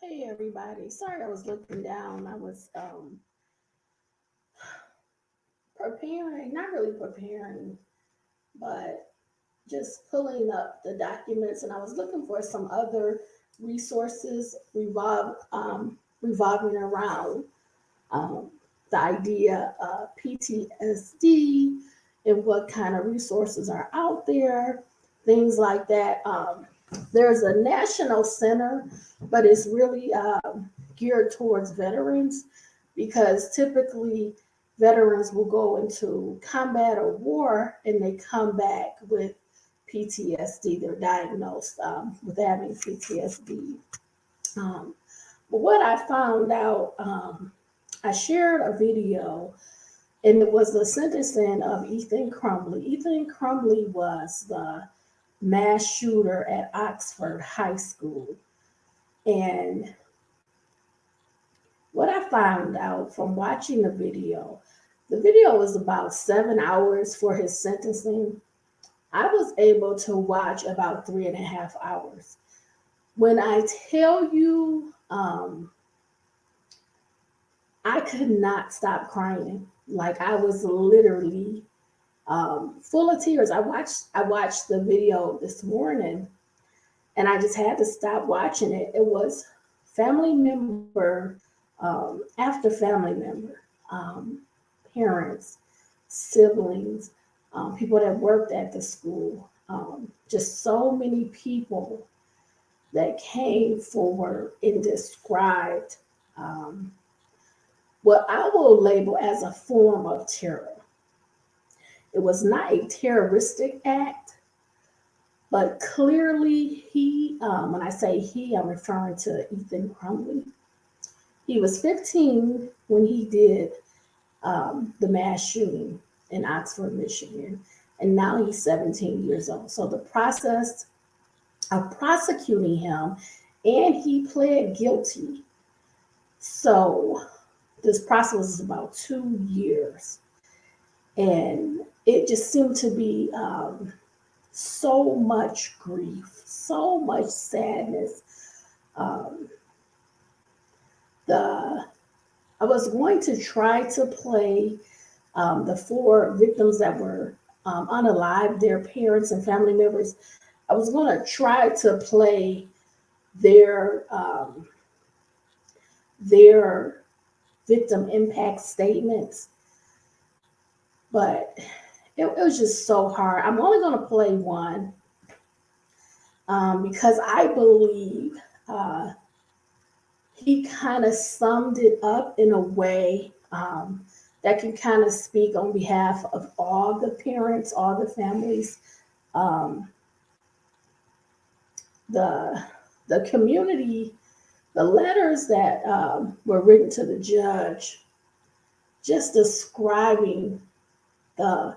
Hey everybody. Sorry I was looking down. I was preparing, not really preparing, but just pulling up the documents and I was looking for some other resources revolving around um, the idea of PTSD and what kind of resources are out there, things like that. There's a national center, but it's really geared towards veterans because typically veterans will go into combat or war and they come back with PTSD. They're diagnosed with having PTSD. Um, but what I found out, I shared a video and it was the sentencing of Ethan Crumbley. Ethan Crumbley was the mass shooter at Oxford High School. And what I found out from watching the video was about 7 hours for his sentencing. I was able to watch about 3.5 hours. When I tell you, I could not stop crying. Like I was literally full of tears. I watched the video this morning, and I just had to stop watching it. It was family member after family member, um, parents, siblings, people that worked at the school, just so many people that came forward and described um, what I will label as a form of terror. It was not a terroristic act, but clearly when I say he, I'm referring to Ethan Crumbley. He was 15 when he did the mass shooting in Oxford, Michigan, and now he's 17 years old. So the process of prosecuting him, and he pled guilty. So this process was about 2 years, and it just seemed to be so much grief, so much sadness. Um, the I was going to try to play the four victims that were unalived, their parents and family members. I was going to try to play their their victim impact statements, but it was just so hard. I'm only going to play one because I believe uh, he kind of summed it up in a way that can kind of speak on behalf of all the parents, all the families, um, the the community. The letters that were written to the judge, just describing the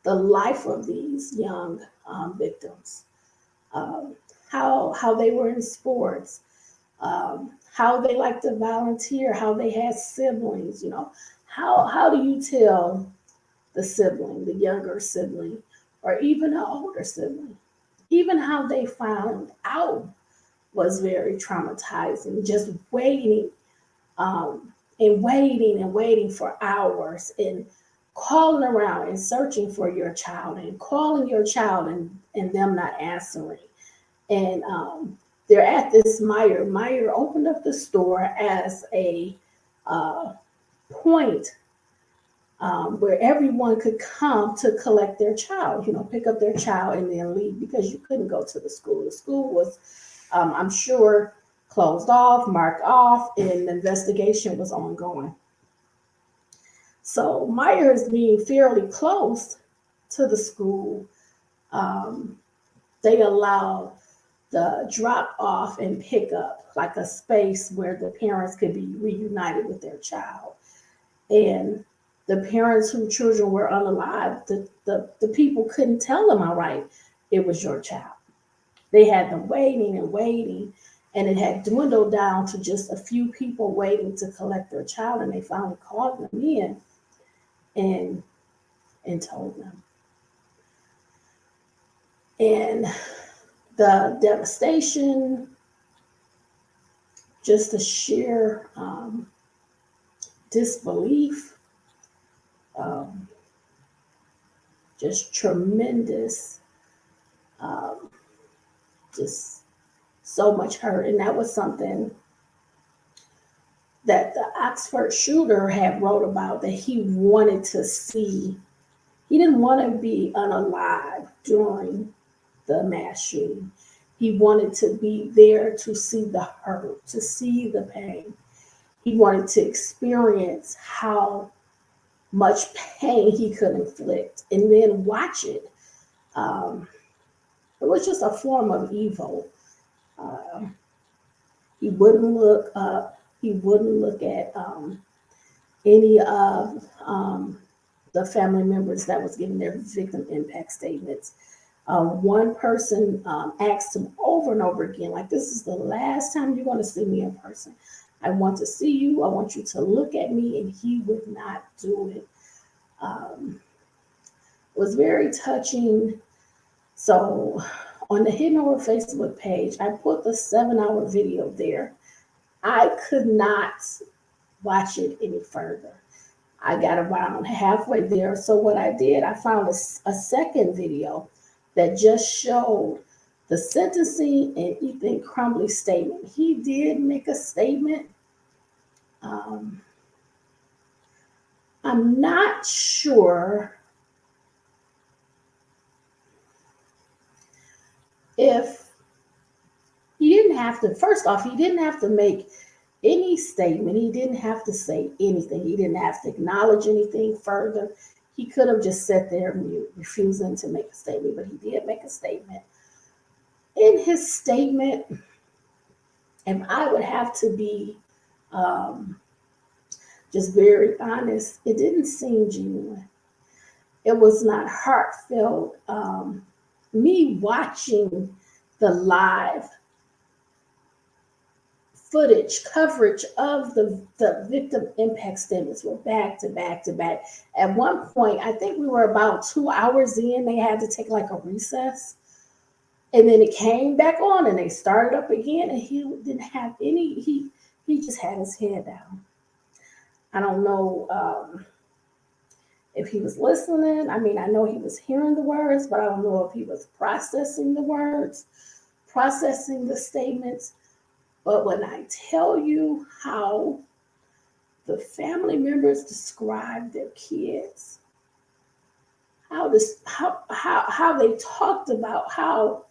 the life of these young victims, um, how they were in sports, how they like to volunteer, how they had siblings. How do you tell the sibling, the younger sibling, or even an older sibling, even how they found out was very traumatizing. Just waiting and waiting and waiting for hours and calling around and searching for your child and calling your child and them not answering. And they're at this Meyer. Meyer opened up the store as a uh, point where everyone could come to collect their child, pick up their child and then leave because you couldn't go to the school. The school was, I'm sure, closed off, marked off, and the investigation was ongoing. So Myers being fairly close to the school, um, they allowed the drop off and pick up, like a space where the parents could be reunited with their child. And the parents whose children were unalive, the people couldn't tell them, all right, it was your child. They had them waiting and waiting, and it had dwindled down to just a few people waiting to collect their child, and they finally called them in and told them. And the devastation, just the sheer disbelief, um, just tremendous, um, just so much hurt. And that was something that the Oxford shooter had wrote about, that he wanted to see. He didn't want to be unalive during the mass shooting. He wanted to be there to see the hurt, to see the pain. He wanted to experience how much pain he could inflict and then watch it. Um, it was just a form of evil. Uh, he wouldn't look up. He wouldn't look at any of the family members that was giving their victim impact statements. One person asked him over and over again, like, this is the last time you're going to see me in person. I want to see you. I want you to look at me. And he would not do it. It was very touching. So on the Hidden Horror Facebook page, I put the 7-hour video there. I could not watch it any further. I got around halfway there. So what I did, I found a second video that just showed the sentencing and Ethan Crumbley's statement. He did make a statement. I'm not sure if he didn't have to, first off, he didn't have to make any statement. He didn't have to say anything. He didn't have to acknowledge anything further. He could have just sat there mute, refusing to make a statement, but he did make a statement. In his statement, and I would have to be just very honest, it didn't seem genuine. It was not heartfelt. Me watching the live footage coverage of the victim impact statements were back to back to back. At one point, I think we were about 2 hours in, they had to take like a recess. And then it came back on and they started up again, and he didn't have any, he just had his head down. I don't know if he was listening. I mean, I know he was hearing the words, but I don't know if he was processing the words, processing the statements. But when I tell you how the family members described their kids, how they talked about how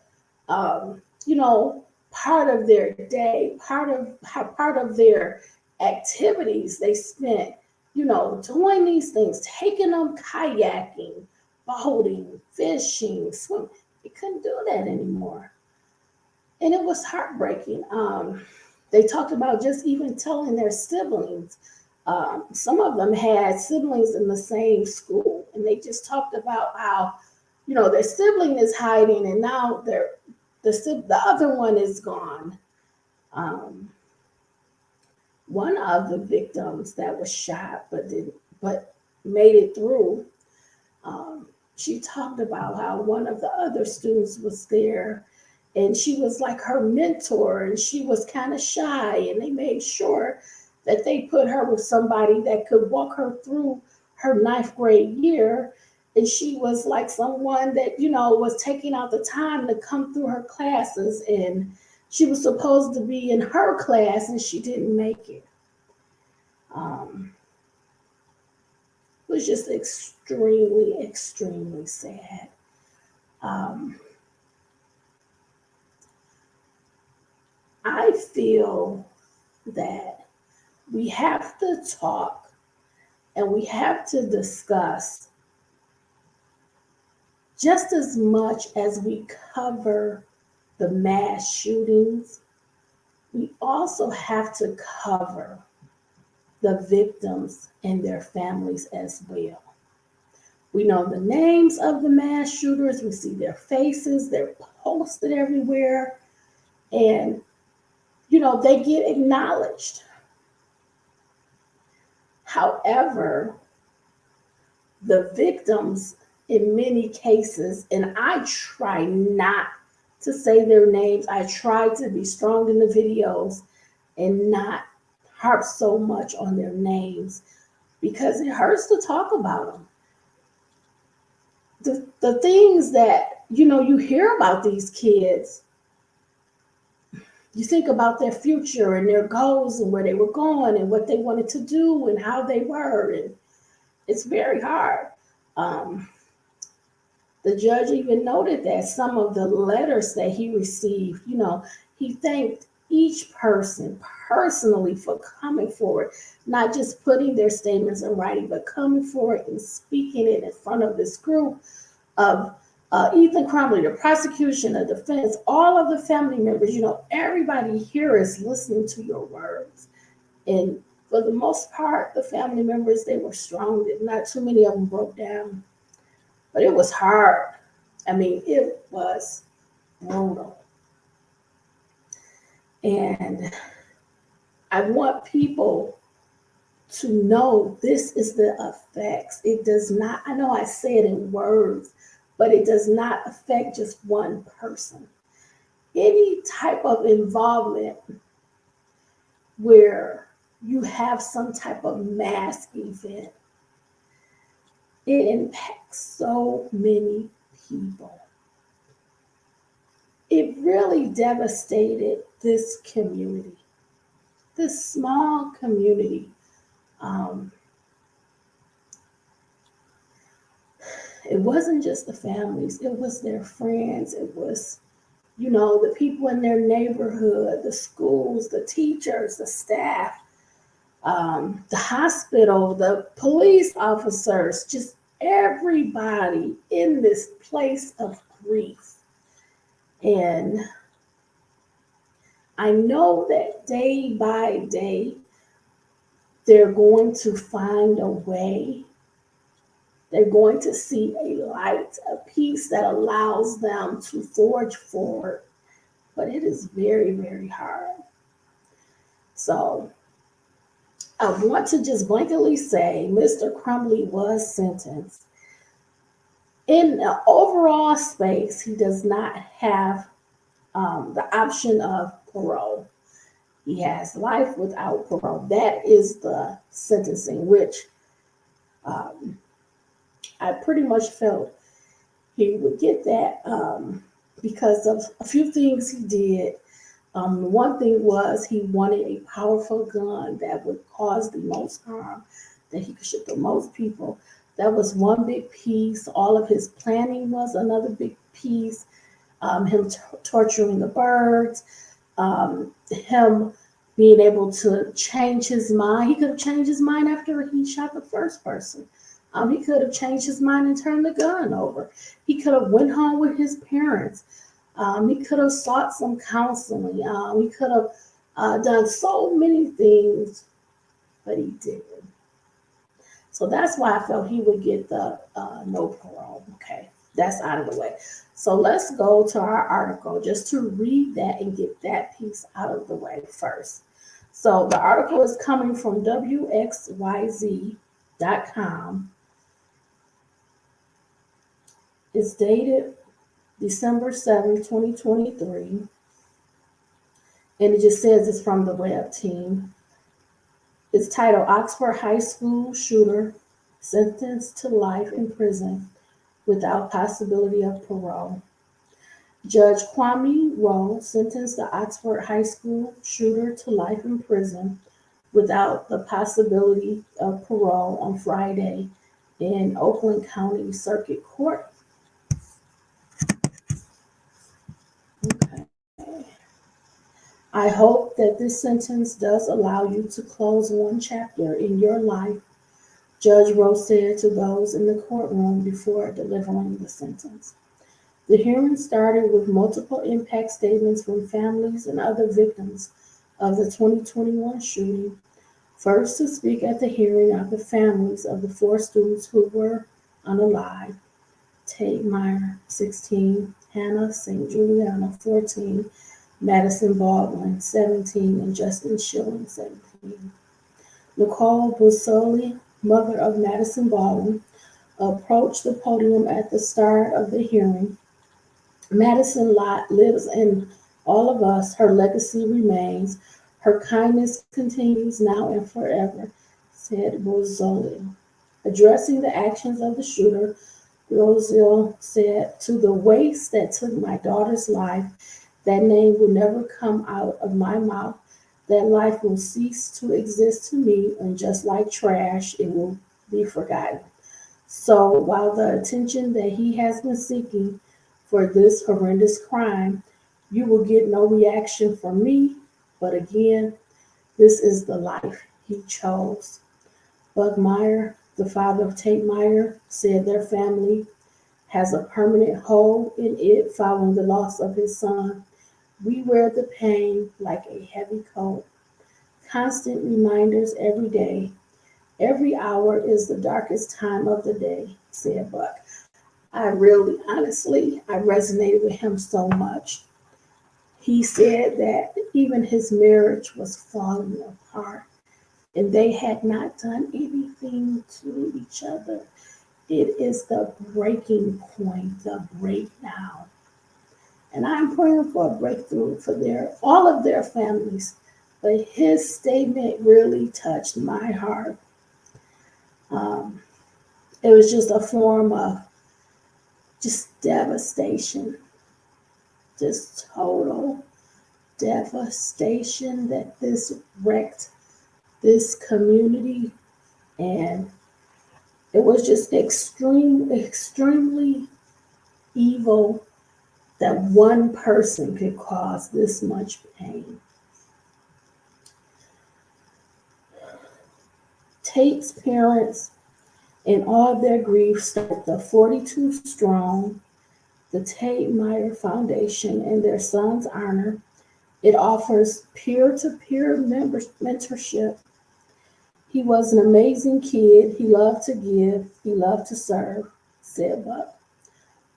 part of their day, part of their activities they spent, doing these things, taking them kayaking, boating, fishing, swimming. They couldn't do that anymore. And it was heartbreaking. They talked about just even telling their siblings. Some of them had siblings in the same school, and they just talked about how, their sibling is hiding, and now the other one is gone. One of the victims that was shot but made it through, she talked about how one of the other students was there, and she was like her mentor, and she was kind of shy, and they made sure that they put her with somebody that could walk her through her 9th grade year. And she was like someone that, was taking out the time to come through her classes, and she was supposed to be in her class, and she didn't make it. It was just extremely, extremely sad. I feel that we have to talk and we have to discuss just as much as we cover the mass shootings. We also have to cover the victims and their families as well. We know the names of the mass shooters. We see their faces. They're posted everywhere. And, they get acknowledged. However, the victims in many cases, and I try not to say their names. I try to be strong in the videos and not harp so much on their names because it hurts to talk about them. The things that, you hear about these kids, you think about their future and their goals and where they were going and what they wanted to do and how they were. And it's very hard. The judge even noted that some of the letters that he received, he thanked each person personally for coming forward, not just putting their statements in writing, but coming forward and speaking it in front of this group of Ethan Crumbley, the prosecution, the defense, all of the family members. Everybody here is listening to your words. And for the most part, the family members, they were strong. Not too many of them broke down. But it was hard. I mean, it was brutal. And I want people to know this is the effects. It does not, I know I say it in words, but it does not affect just one person. Any type of involvement where you have some type of mass event, it impacts so many people. It really devastated this community, this small community. It wasn't just the families, it was their friends, it was, the people in their neighborhood, the schools, the teachers, the staff, the hospital, the police officers, just everybody in this place of grief. And I know that day by day, they're going to find a way. They're going to see a light, a peace that allows them to forge forward. But it is very, very hard. So I want to just blanketly say Mr. Crumbley was sentenced. In the overall space, he does not have the option of parole. He has life without parole. That is the sentencing, which I pretty much felt he would get that because of a few things he did. One thing was he wanted a powerful gun that would cause the most harm, that he could shoot the most people. That was one big piece. All of his planning was another big piece. Him torturing the birds, him being able to change his mind. He could have changed his mind after he shot the first person. He could have changed his mind and turned the gun over. He could have went home with his parents. He could have sought some counseling. He could have done so many things, but he didn't. So that's why I felt he would get the no parole. Okay, that's out of the way. So let's go to our article just to read that and get that piece out of the way first. So the article is coming from WXYZ.com. It's dated December 7th, 2023. And it just says it's from the web team. It's titled Oxford High School Shooter Sentenced to Life in Prison Without Possibility of Parole. Judge Kwame Rowe sentenced the Oxford High School shooter to life in prison without the possibility of parole on Friday in Oakland County Circuit Court. Okay. I hope that this sentence does allow you to close one chapter in your life, Judge Rowe said to those in the courtroom before delivering the sentence. The hearing started with multiple impact statements from families and other victims of the 2021 shooting. First to speak at the hearing are the families of the 4 students who were unalive: Tate Meyer, 16, Hannah St. Juliana, 14, Madison Baldwin, 17, and Justin Schilling, 17. Nicole Busoli, mother of Madison Baldwin, approached the podium at the start of the hearing. Madison Lott lives in all of us. Her legacy remains. Her kindness continues now and forever, said Rosalie. Addressing the actions of the shooter, Rosalie said, to the waste that took my daughter's life, that name will never come out of my mouth. That life will cease to exist to me, and just like trash, it will be forgotten. So while the attention that he has been seeking for this horrendous crime, you will get no reaction from me. But again, this is the life he chose. Buck Meyer, the father of Tate Meyer, said their family has a permanent hole in it following the loss of his son. We wear the pain like a heavy coat. Constant reminders every day. Every hour is the darkest time of the day, said Buck. I really, honestly, I resonated with him so much. He said that even his marriage was falling apart and they had not done anything to each other. It is the breaking point, the breakdown. And I'm praying for a breakthrough for all of their families. But his statement really touched my heart. Um, it was just a form of just devastation, just total devastation that this wrecked this community. And it was just extremely evil that one person could cause this much pain. Tate's parents, in all of their grief, started the 42 Strong, the Tate Meyer Foundation, in their son's honor. It offers peer-to-peer mentorship. He was an amazing kid. He loved to give. He loved to serve, said Buck.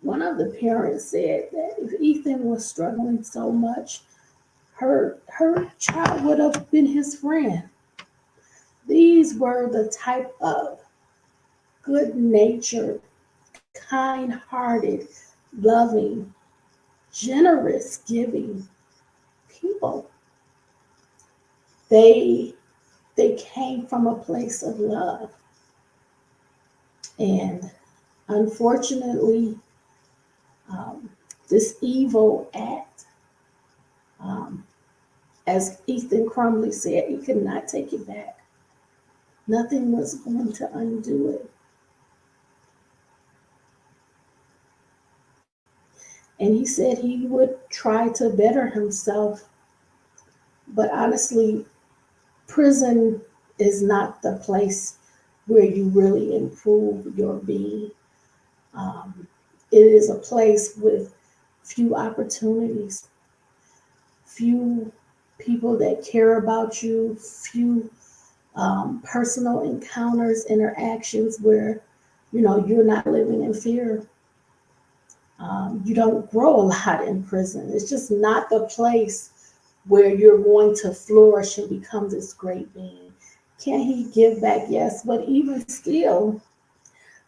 One of the parents said that if Ethan was struggling so much, her child would have been his friend. These were the type of good-natured, kind-hearted, loving, generous, giving people. They came from a place of love. And unfortunately, this evil act, as Ethan Crumbley said, he could not take it back. Nothing was going to undo it. And he said he would try to better himself. But honestly, prison is not the place where you really improve your being. It is a place with few opportunities, few people that care about you, few personal encounters, interactions where you're not living in fear. You don't grow a lot in prison. It's just not the place where you're going to flourish and become this great being. Can he give back? Yes, but even still,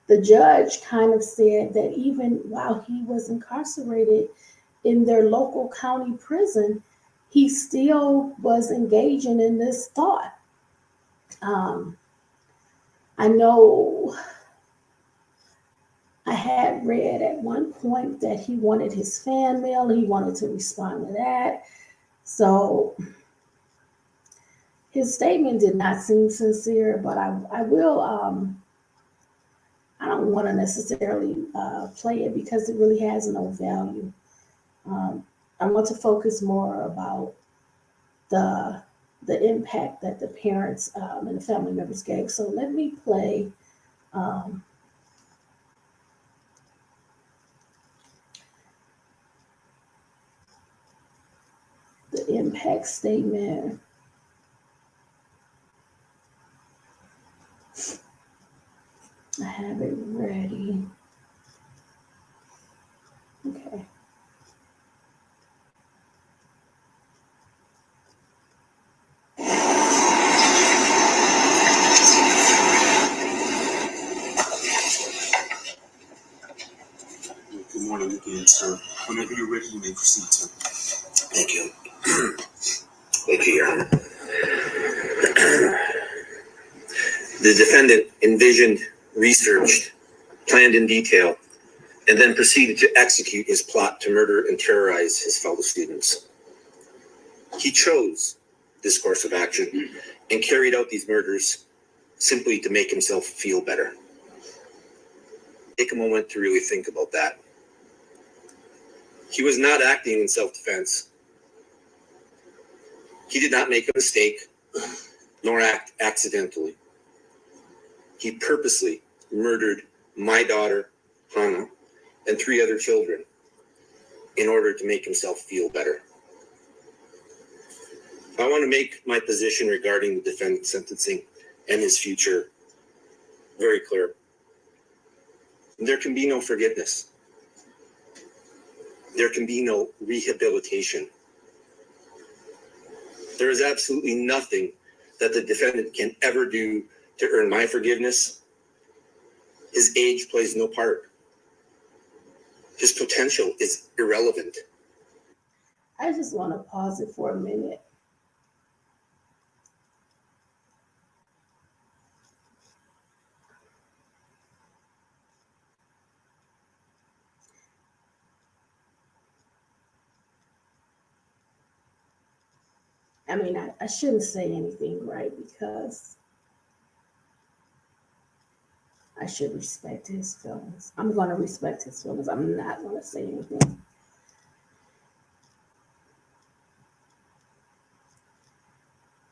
the judge kind of said that even while he was incarcerated in their local county prison, he still was engaging in this thought. I know I had read at one point that he wanted his fan mail, he wanted to respond to that. So his statement did not seem sincere, but I will, I don't want to necessarily play it because it really has no value. I want to focus more about the impact that the parents and the family members gave. So let me play the impact statement. I have it ready. Okay. Good morning again, sir. Whenever you're ready, you may proceed, sir. Thank you. Thank you, Your Honor. The defendant envisioned, researched, planned in detail, and then proceeded to execute his plot to murder and terrorize his fellow students. He chose this course of action and carried out these murders simply to make himself feel better. Take a moment to really think about that. He was not acting in self-defense. He did not make a mistake, nor act accidentally. He purposely murdered my daughter, Hannah, and 3 other children in order to make himself feel better. I want to make my position regarding the defendant's sentencing and his future very clear. There can be no forgiveness. There can be no rehabilitation. There is absolutely nothing that the defendant can ever do to earn my forgiveness. His age plays no part. His potential is irrelevant. I just want to pause it for a minute. I mean, I shouldn't say anything, right? Because I should respect his feelings. I'm going to respect his feelings. I'm not going to say anything.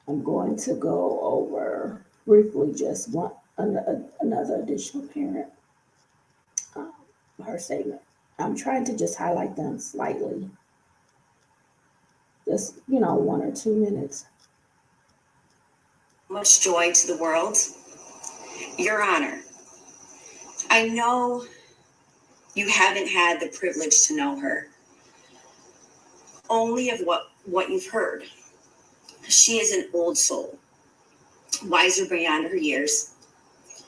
I'm going to go over briefly just another additional parent, her statement. I'm trying to just highlight them slightly. Just, 1 or 2 minutes. Much joy to the world. Your Honor, I know you haven't had the privilege to know her. Only of what you've heard. She is an old soul, wiser beyond her years.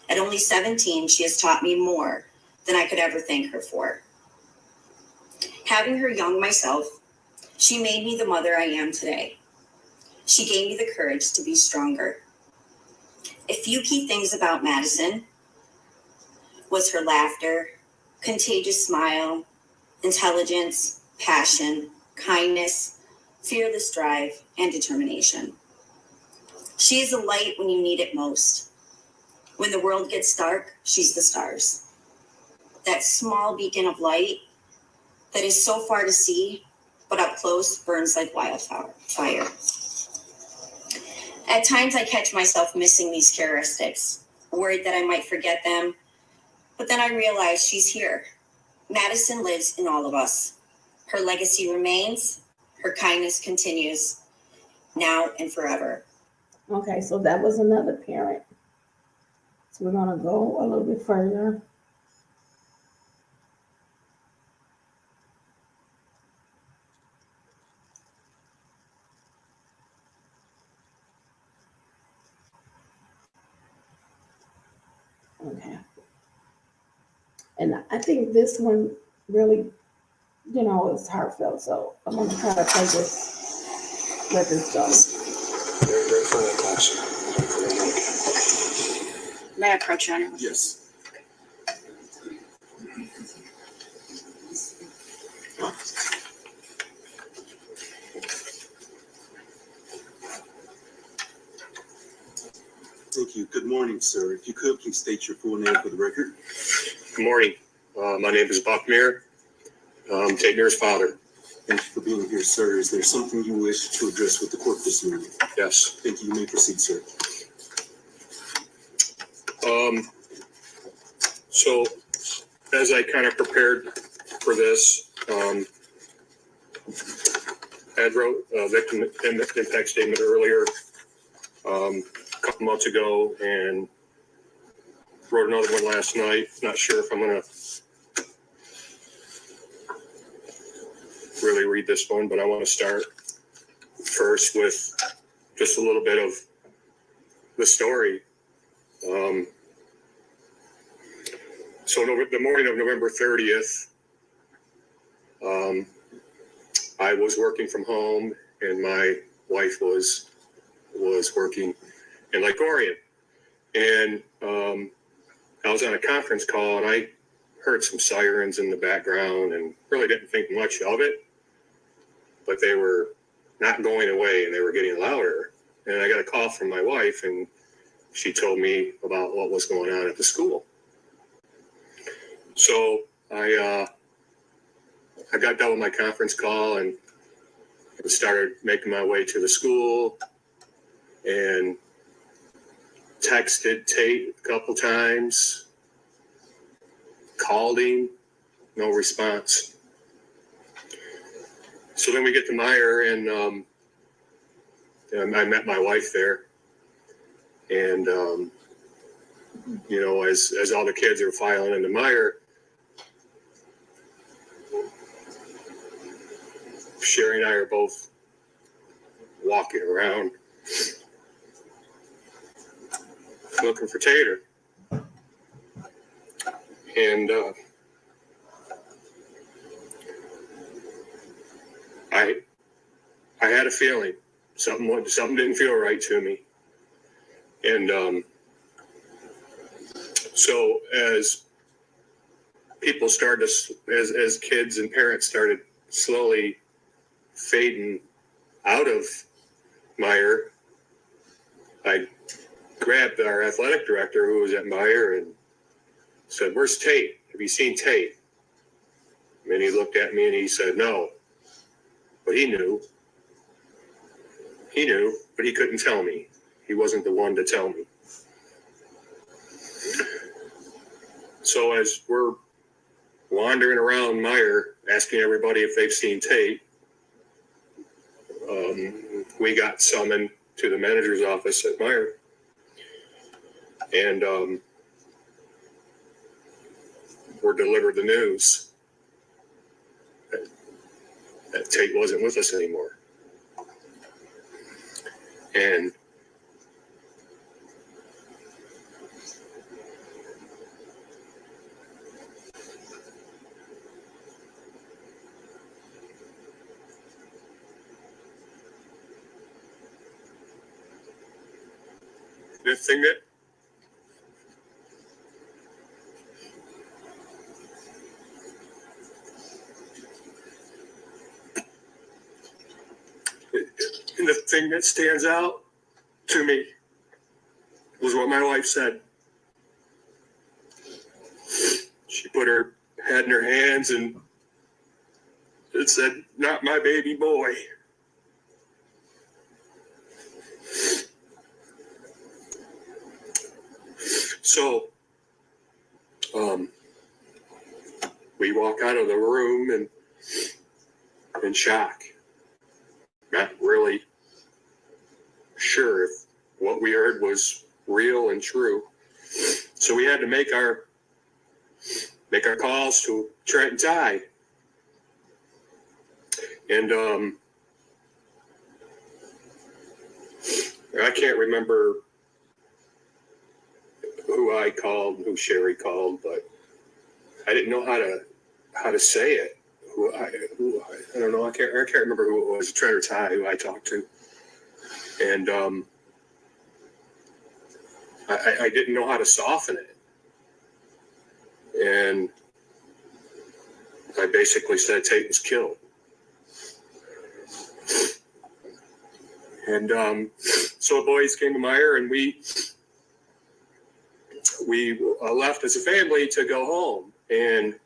At only 17, she has taught me more than I could ever thank her for. Having her young myself, she made me the mother I am today. She gave me the courage to be stronger. A few key things about Madison was her laughter, contagious smile, intelligence, passion, kindness, fearless drive, and determination. She is a light when you need it most. When the world gets dark, she's the stars. That small beacon of light that is so far to see, but up close burns like wildfire. At times I catch myself missing these characteristics, worried that I might forget them, but then I realize she's here. Madison lives in all of us. Her legacy remains, her kindness continues, now and forever. Okay, so that was another parent. So we're going to go a little bit further. Okay. And I think this one really, is heartfelt. So I'm going to try to play this, let this go. Very grateful that touch. May I approach, Your Honor? Yes. Thank you. Good morning, sir. If you could, please state your full name for the record. Good morning. My name is Buck Muir. I'm Tate Muir's father. Thank you for being here, sir. Is there something you wish to address with the court this morning? Yes. Thank you. You may proceed, sir. So as I kind of prepared for this, I had wrote a victim impact statement earlier, a couple months ago, and wrote another one last night. Not sure if I'm going to really read this one, but I want to start first with just a little bit of the story. So the morning of November 30th, I was working from home, and my wife was working in Lake Orion. And I was on a conference call and I heard some sirens in the background and really didn't think much of it, but they were not going away and they were getting louder. And I got a call from my wife and she told me about what was going on at the school. So I got done with my conference call and started making my way to the school and texted Tate a couple times, called him, no response. So then we get to Meyer and I met my wife there. And, you know, as all the kids are filing into Meyer, Sherry and I are both walking around looking for Tater. And I had a feeling something didn't feel right to me. And so as people started to, as kids and parents started slowly fading out of Meyer, I grabbed our athletic director who was at Meyer and said, "Where's Tate? Have you seen Tate?" And he looked at me and he said, "No." But he knew, but he couldn't tell me. He wasn't the one to tell me. So as we're wandering around Meyer, asking everybody if they've seen Tate, we got summoned to the manager's office at Meyer. And were delivered the news that Tate wasn't with us anymore. And the thing that stands out to me was what my wife said. She put her head in her hands and it said, "Not my baby boy." So we walk out of the room and in shock, not really sure if what we heard was real and true. So we had to make our calls to Trent and Ty. And I can't remember who I called, who Sherry called, but I didn't know how to say it. I don't know. I can't remember who it was, Trent or Ty, who I talked to. And I didn't know how to soften it. And I basically said Tate was killed. And so the boys came to Meyer and we left as a family to go home. And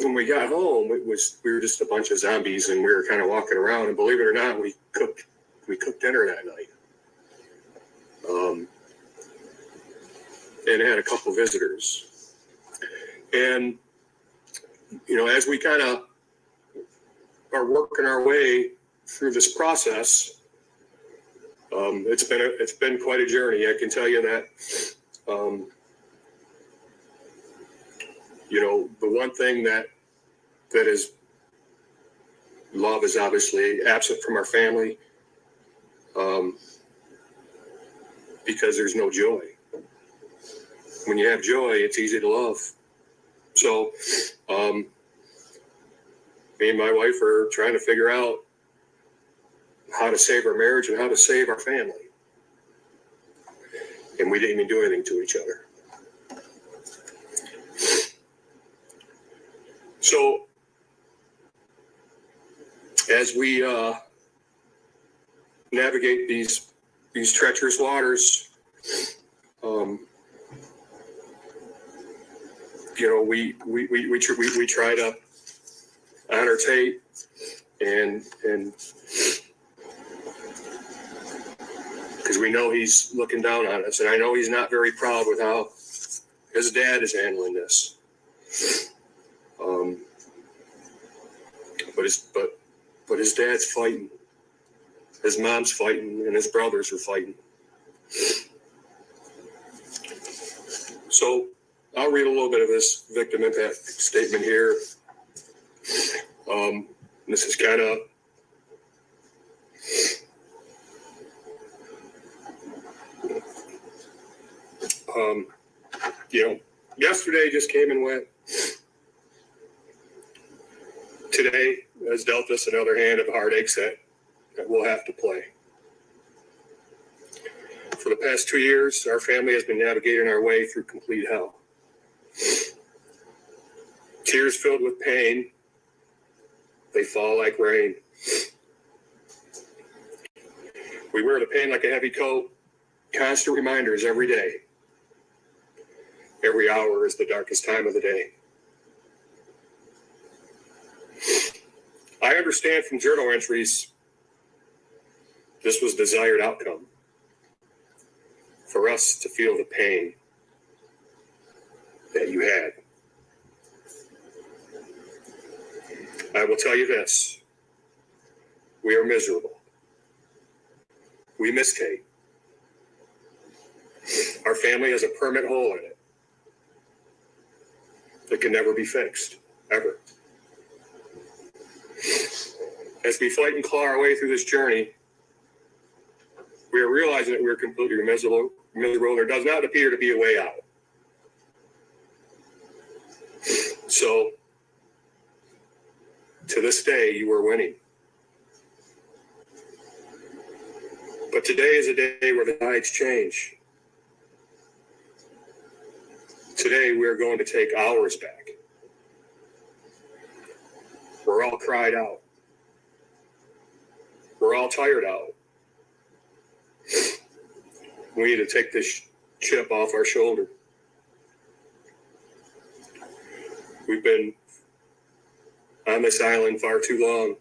when we got home, we were just a bunch of zombies and we were kind of walking around, and believe it or not, we cooked dinner that night. And had a couple visitors. And, you know, as we kind of are working our way through this process, it's been quite a journey. I can tell you that, you know, the one thing that is love is obviously absent from our family, because there's no joy. When you have joy, it's easy to love. So, you Me and my wife are trying to figure out how to save our marriage and how to save our family. And we didn't even do anything to each other. So, as we navigate these treacherous waters, we try to honor Tate and because we know he's looking down on us, and I know he's not very proud with how his dad is handling this. But his dad's fighting, his mom's fighting, and his brothers are fighting. So I'll read a little bit of this victim impact statement here. This is kind of yesterday just came and went. Today has dealt us another hand of heartaches that we'll have to play. For the past 2 years, our family has been navigating our way through complete hell. Tears filled with pain, they fall like rain. We wear the pain like a heavy coat, constant reminders every day. Every hour is the darkest time of the day. I understand from journal entries, this was desired outcome. For us to feel the pain that you had. I will tell you this, we are miserable. We miss Kate. Our family has a permanent hole in it that can never be fixed, ever. As we fight and claw our way through this journey, we are realizing that we are completely miserable, and there does not appear to be a way out. So, to this day, you are winning. But today is a day where the tides change. Today, we are going to take ours back. We're all cried out. We're all tired out. We need to take this chip off our shoulder. We've been on this island far too long.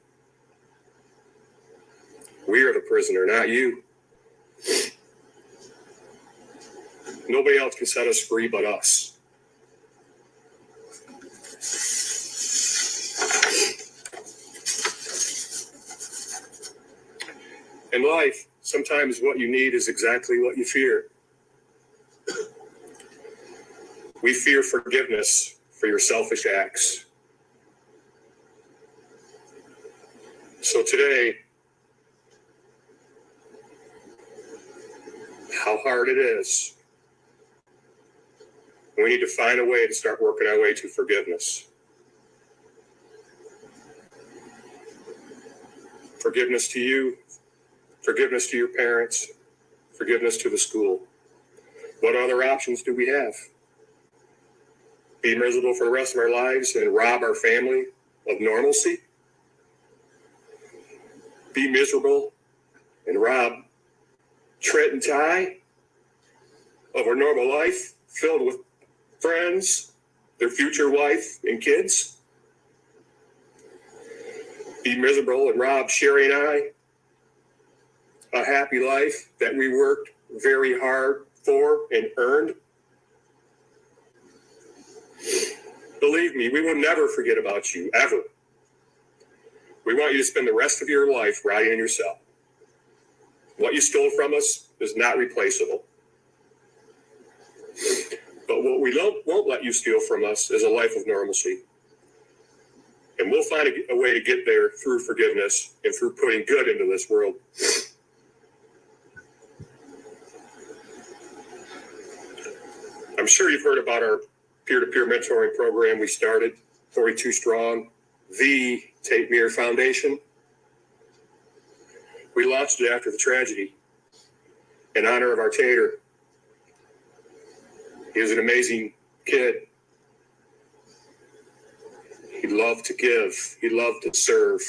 We are the prisoner, not you. Nobody else can set us free but us. In life, sometimes what you need is exactly what you fear. We fear forgiveness for your selfish acts. So today, how hard it is, we need to find a way to start working our way to forgiveness. Forgiveness to you, forgiveness to your parents, forgiveness to the school. What other options do we have? Be miserable for the rest of our lives and rob our family of normalcy? Be miserable and rob Trent and Ty of a normal life filled with friends, their future wife and kids? Be miserable and rob Sherry and I a happy life that we worked very hard for and earned? Believe me, we will never forget about you, ever. We want you to spend the rest of your life rotting in your cell. What you stole from us is not replaceable. But what we won't let you steal from us is a life of normalcy. And we'll find a way to get there through forgiveness and through putting good into this world. I'm sure you've heard about our peer-to-peer mentoring program we started, 42 Strong. the Tate Muir Foundation. We launched it after the tragedy in honor of our Tater. He was an amazing kid. He loved to give. He loved to serve.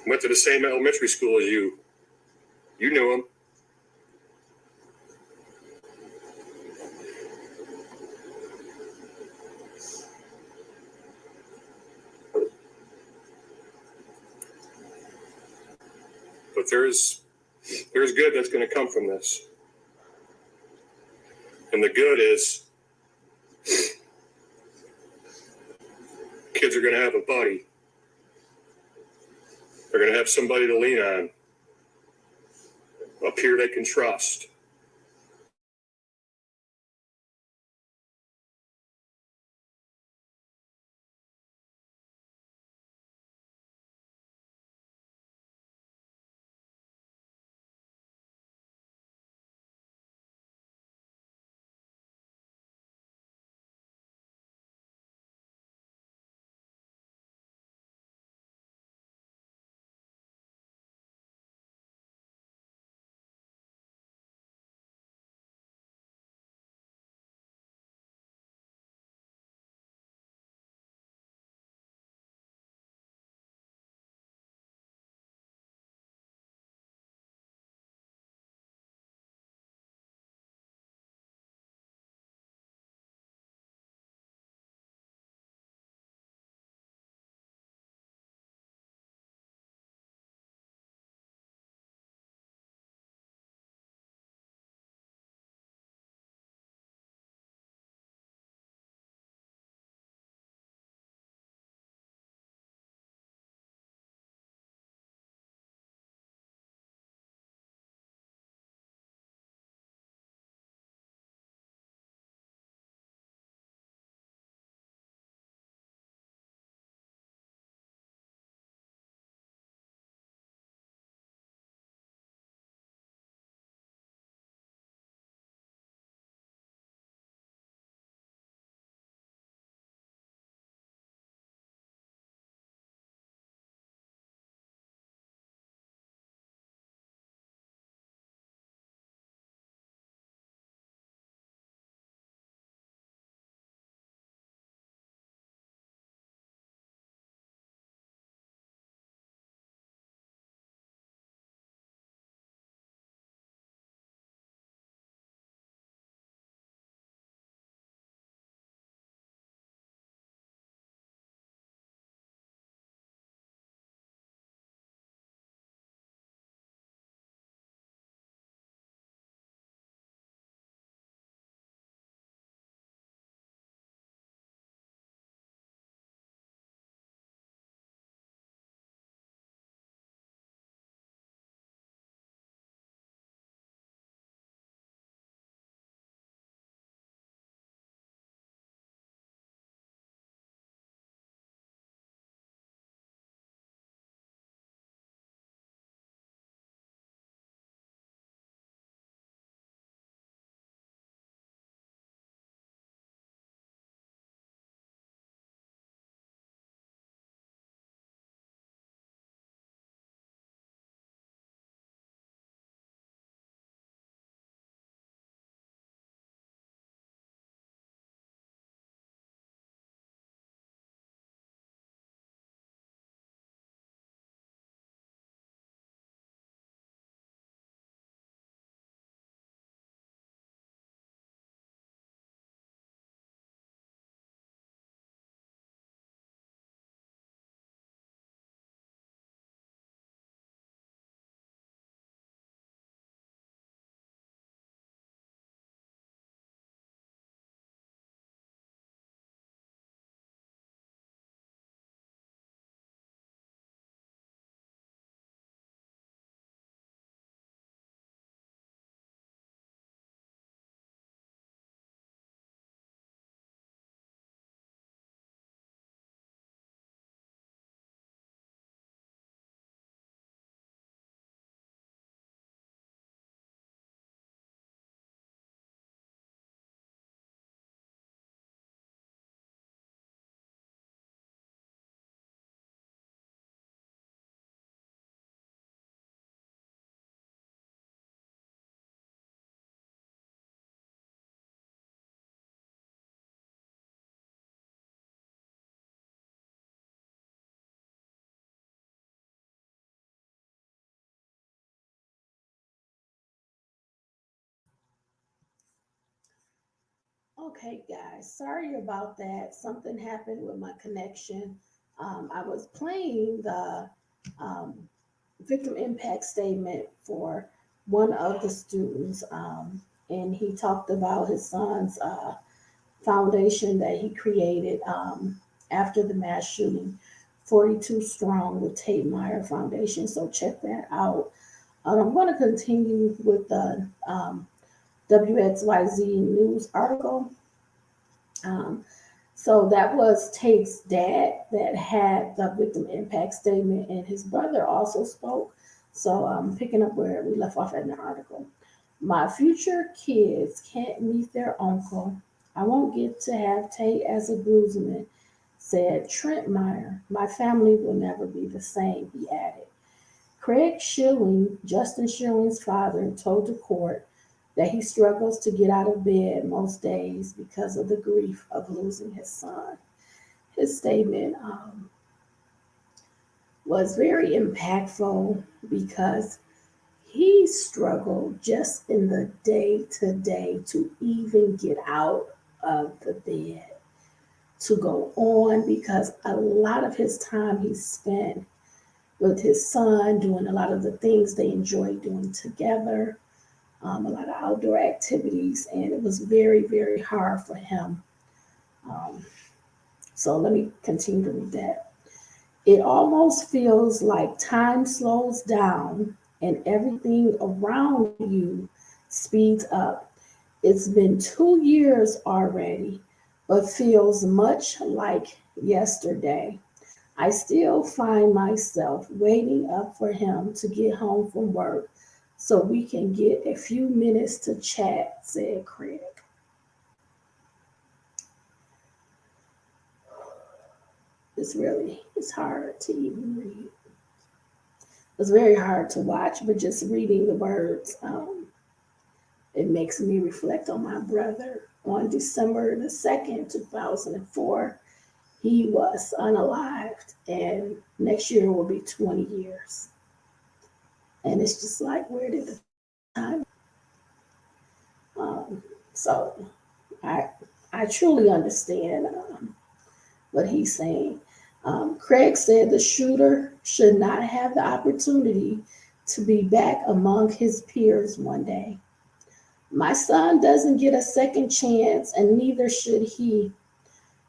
Went to the same elementary school as you. You knew him. But there's good that's going to come from this. And the good is kids are going to have a buddy. They're going to have somebody to lean on, a peer they can trust. Okay, guys, sorry about that. Something happened with my connection. I was playing the um, victim impact statement for one of the students, and he talked about his son's foundation that he created after the mass shooting, 42 Strong with Tate Meyer Foundation. So check that out. I'm going to continue with the WXYZ News article. Um, so that was Tate's dad that had the victim impact statement, and his brother also spoke. So I'm picking up where we left off in the article. My future kids can't meet their uncle. I won't get to have Tate as a groomsman, said Trent Meyer. My family will never be the same, he added. Craig Schilling, Justin Schilling's father, told the court that he struggles to get out of bed most days because of the grief of losing his son. His statement was very impactful because he struggled just in the day to day to even get out of the bed, to go on, because a lot of his time he spent with his son doing a lot of the things they enjoy doing together, a lot of outdoor activities, and it was very, very hard for him. Um, so let me continue to read that. It almost feels like time slows down and everything around you speeds up. It's been 2 years already, but feels much like yesterday. I still find myself waiting up for him to get home from work so we can get a few minutes to chat, said Craig. It's hard to even read. It's very hard to watch, but just reading the words, it makes me reflect on my brother. On December the 2nd, 2004, he was unalived, and next year will be 20 years. And it's just like, where did the time? Um, so I, I truly understand what he's saying. Craig said the shooter should not have the opportunity to be back among his peers one day. My son doesn't get a second chance, and neither should he.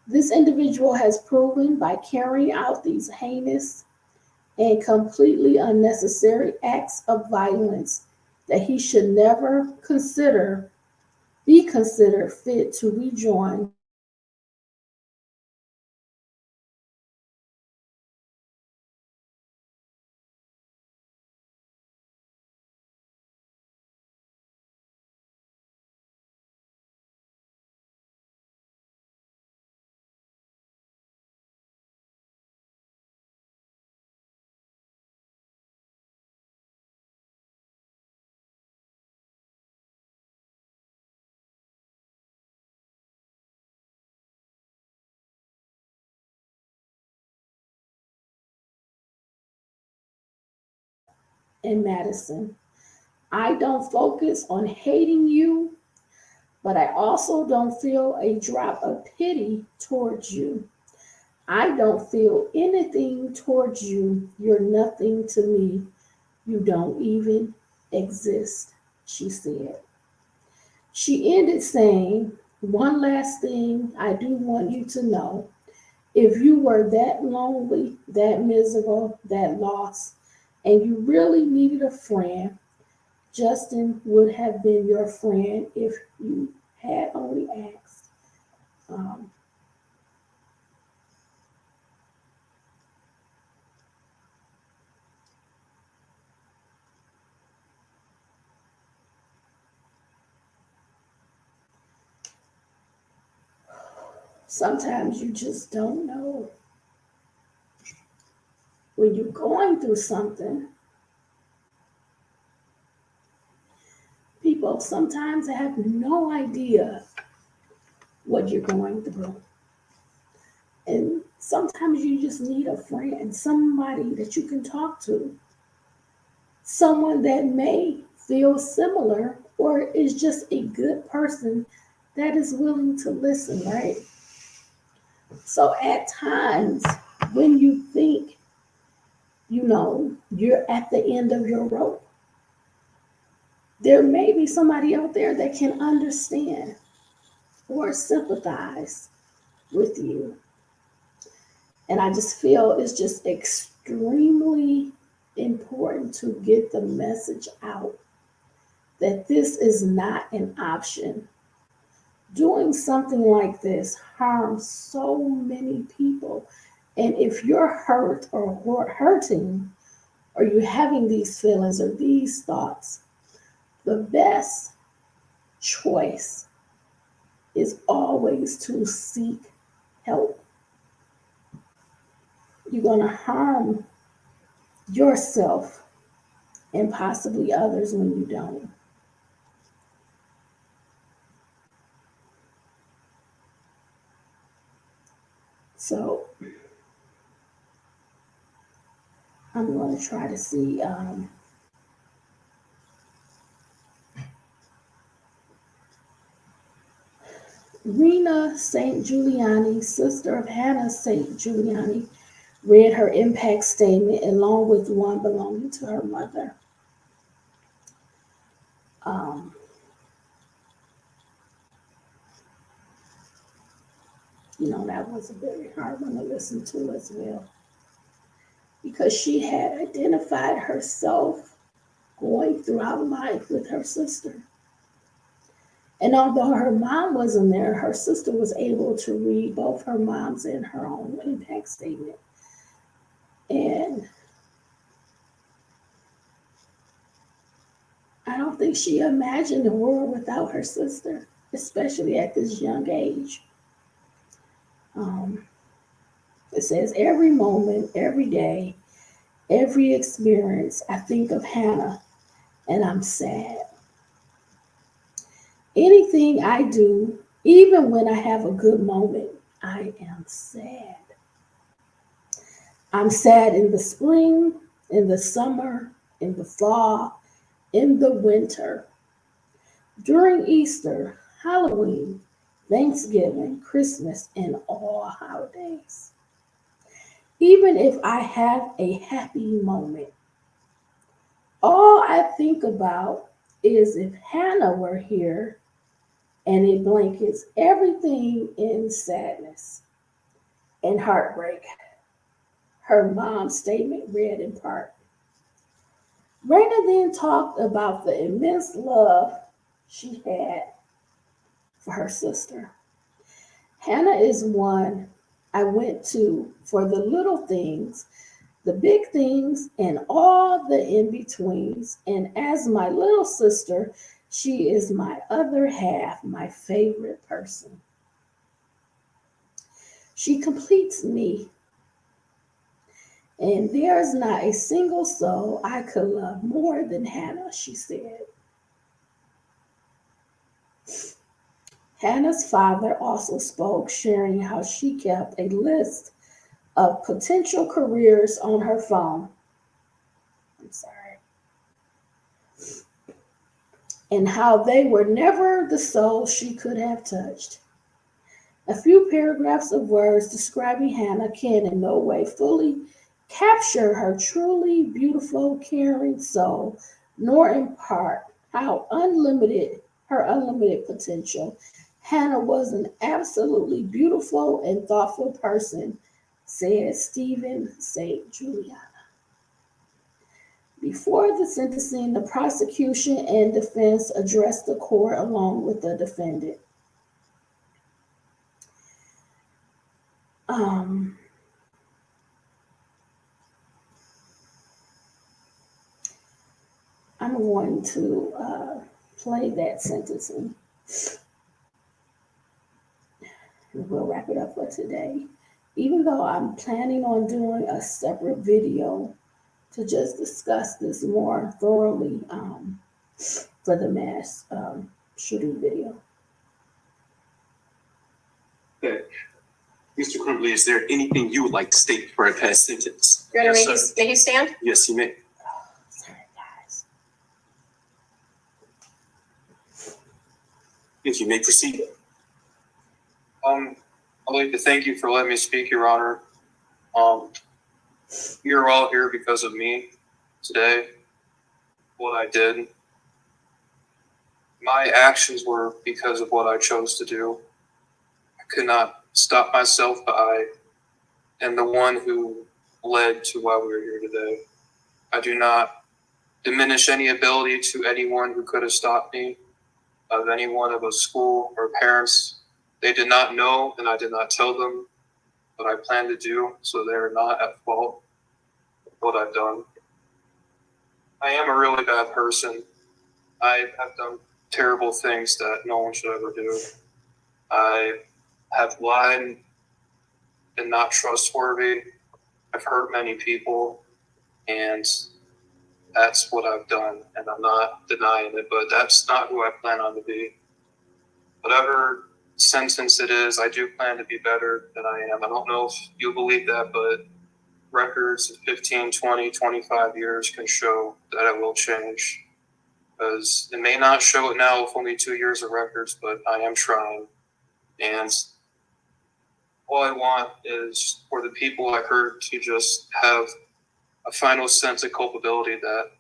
This individual has proven by carrying out these heinous and completely unnecessary acts of violence that he should never be considered fit to rejoin in Madison. I don't focus on hating you, but I also don't feel a drop of pity towards you. I don't feel anything towards you. You're nothing to me. You don't even exist, she said. She ended saying, one last thing I do want you to know. If you were that lonely, that miserable, that lost, and you really needed a friend, Justin would have been your friend if you had only asked. Um, Sometimes you just don't know. When you're going through something, people sometimes have no idea what you're going through. And sometimes you just need a friend, somebody that you can talk to, someone that may feel similar or is just a good person that is willing to listen, right? So at times when you think, you're at the end of your rope, there may be somebody out there that can understand or sympathize with you. And I just feel it's just extremely important to get the message out that this is not an option. Doing something like this harms so many people. And if you're hurt or hurting, or you're having these feelings or these thoughts, the best choice is always to seek help. You're going to harm yourself and possibly others when you don't. So I'm going to try to see Rena St. Giuliani, sister of Hannah St. Giuliani, read her impact statement along with one belonging to her mother. That was a very hard one to listen to as well, because she had identified herself going throughout life with her sister. And although her mom wasn't there, her sister was able to read both her mom's and her own impact statement. And I don't think she imagined the world without her sister, especially at this young age. It says, every moment, every day, every experience, I think of Hannah and I'm sad. Anything I do, even when I have a good moment, I am sad. I'm sad in the spring, in the summer, in the fall, in the winter, during Easter, Halloween, Thanksgiving, Christmas, and all holidays. Even if I have a happy moment, all I think about is if Hannah were here, and it blankets everything in sadness and heartbreak. Her mom's statement read in part. Raina then talked about the immense love she had for her sister. Hannah is one I went to for the little things, the big things, and all the in-betweens. And as my little sister, she is my other half, my favorite person. She completes me. And there's not a single soul I could love more than Hannah, she said. Hannah's father also spoke, sharing how she kept a list of potential careers on her phone. And how they were never the soul she could have touched. A few paragraphs of words describing Hannah can in no way fully capture her truly beautiful, caring soul, nor impart how her unlimited potential. Hannah was an absolutely beautiful and thoughtful person, said Stephen St. Juliana. Before the sentencing, the prosecution and defense addressed the court along with the defendant. I'm going to play that sentencing. And we'll wrap it up for today. Even though I'm planning on doing a separate video to just discuss this more thoroughly for the mass shooting video. Okay. Mr. Crumbley, is there anything you would like to state before I pass sentence? You're gonna make you stand? Yes, you may. Sorry, guys. If you may proceed. I'd like to thank you for letting me speak, Your Honor. You're all here because of me today. What I did. My actions were because of what I chose to do. I could not stop myself, but I am the one who led to why we are here today. I do not diminish any ability to anyone who could have stopped me, of anyone of a school or parents. They did not know, and I did not tell them what I plan to do, so they're not at fault for what I've done. I am a really bad person. I have done terrible things that no one should ever do. I have lied, been not trustworthy. I've hurt many people, and that's what I've done, and I'm not denying it, but that's not who I plan on to be. Whatever sentence it is, I do plan to be better than I am. I don't know if you believe that, but records of 15, 20, 25 years can show that it will change. Because it may not show it now with only 2 years of records, but I am trying. And all I want is for the people I hurt to just have a final sense of culpability that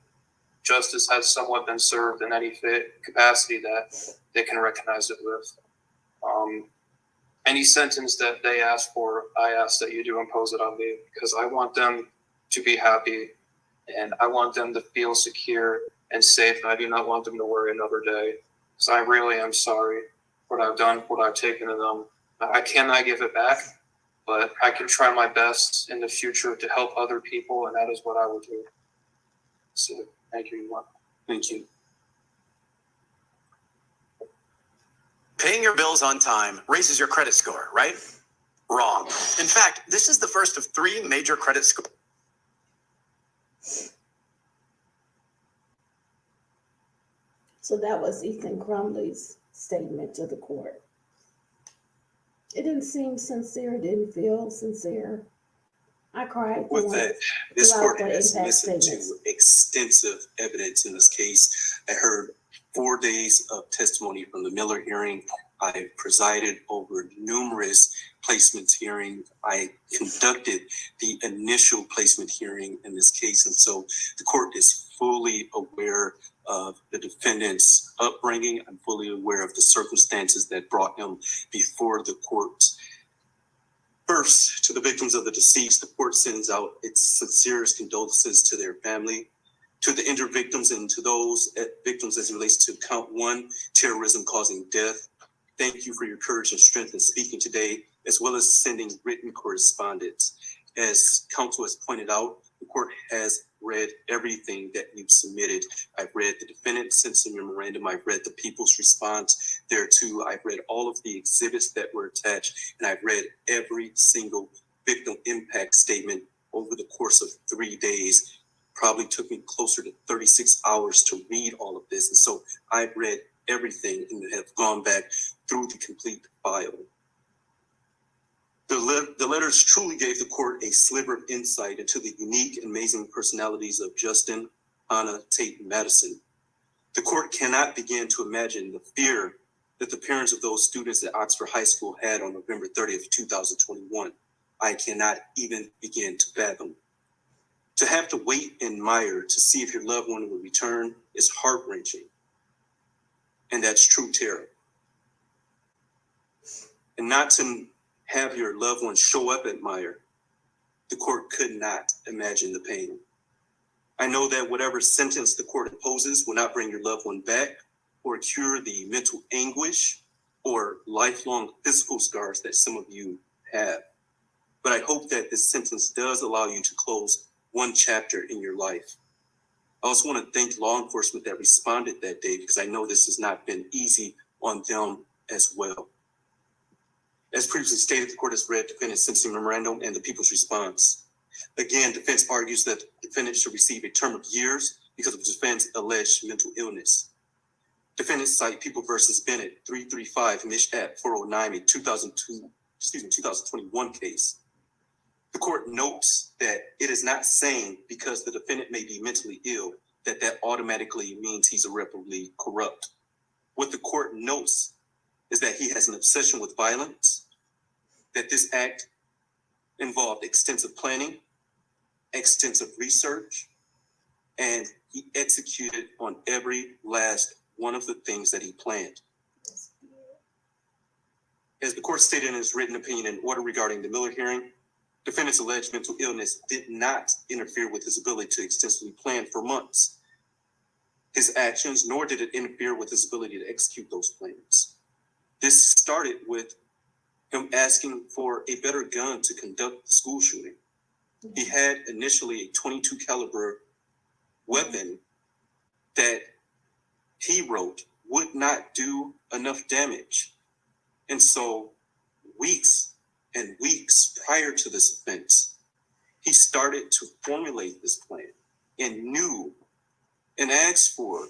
justice has somewhat been served in any capacity that they can recognize it with. Any sentence that they ask for, I ask that you do impose it on me, because I want them to be happy and I want them to feel secure and safe. And I do not want them to worry another day, because I really am sorry for what I've done, what I've taken to them. I cannot give it back, but I can try my best in the future to help other people, and that is what I will do. So, thank you. Thank you. Paying your bills on time raises your credit score, right? Wrong. In fact, this is the first of 3 major credit score. So that was Ethan Crumbley's statement to the court. It didn't seem sincere. It didn't feel sincere. I cried With that, this throughout court the has impact listened statements. to extensive evidence in this case. I heard 4 days of testimony from the Miller hearing. I presided over numerous placements hearing. I conducted the initial placement hearing in this case. And so the court is fully aware of the defendant's upbringing. I'm fully aware of the circumstances that brought him before the court. First, to the victims of the deceased, the court sends out its sincerest condolences to their family. To the injured victims and to those victims as it relates to count 1, terrorism causing death, thank you for your courage and strength in speaking today, as well as sending written correspondence. As counsel has pointed out, the court has read everything that you've submitted. I've read the defendant's sentencing memorandum. I've read the people's response thereto. I've read all of the exhibits that were attached, and I've read every single victim impact statement over the course of 3 days. Probably took me closer to 36 hours to read all of this. And so I've read everything and have gone back through the complete file. The letters truly gave the court a sliver of insight into the unique and amazing personalities of Justin, Anna, Tate, and Madison. The court cannot begin to imagine the fear that the parents of those students at Oxford High School had on November 30th, 2021. I cannot even begin to fathom. To have to wait in mire to see if your loved one will return is heart-wrenching. And that's true terror. And not to have your loved one show up at mire, the court could not imagine the pain. I know that whatever sentence the court imposes will not bring your loved one back or cure the mental anguish or lifelong physical scars that some of you have. But I hope that this sentence does allow you to close one chapter in your life. I also want to thank law enforcement that responded that day, because I know this has not been easy on them as well. As previously stated, the court has read defendant's sentencing memorandum and the people's response. Again, defense argues that the defendant should receive a term of years because of the defendant's alleged mental illness. Defendants cite People versus Bennett 335 Mich. at 409, a 2021 case. The court notes that it is not saying because the defendant may be mentally ill that that automatically means he's irreparably corrupt. What the court notes is that he has an obsession with violence, that this act involved extensive planning, extensive research, and he executed on every last one of the things that he planned. As the court stated in its written opinion and order regarding the Miller hearing, defendant's alleged mental illness did not interfere with his ability to extensively plan for months his actions, nor did it interfere with his ability to execute those plans. This started with him asking for a better gun to conduct the school shooting. He had initially a .22 caliber weapon that he wrote would not do enough damage. And so weeks and weeks prior to this offense, he started to formulate this plan and knew and asked for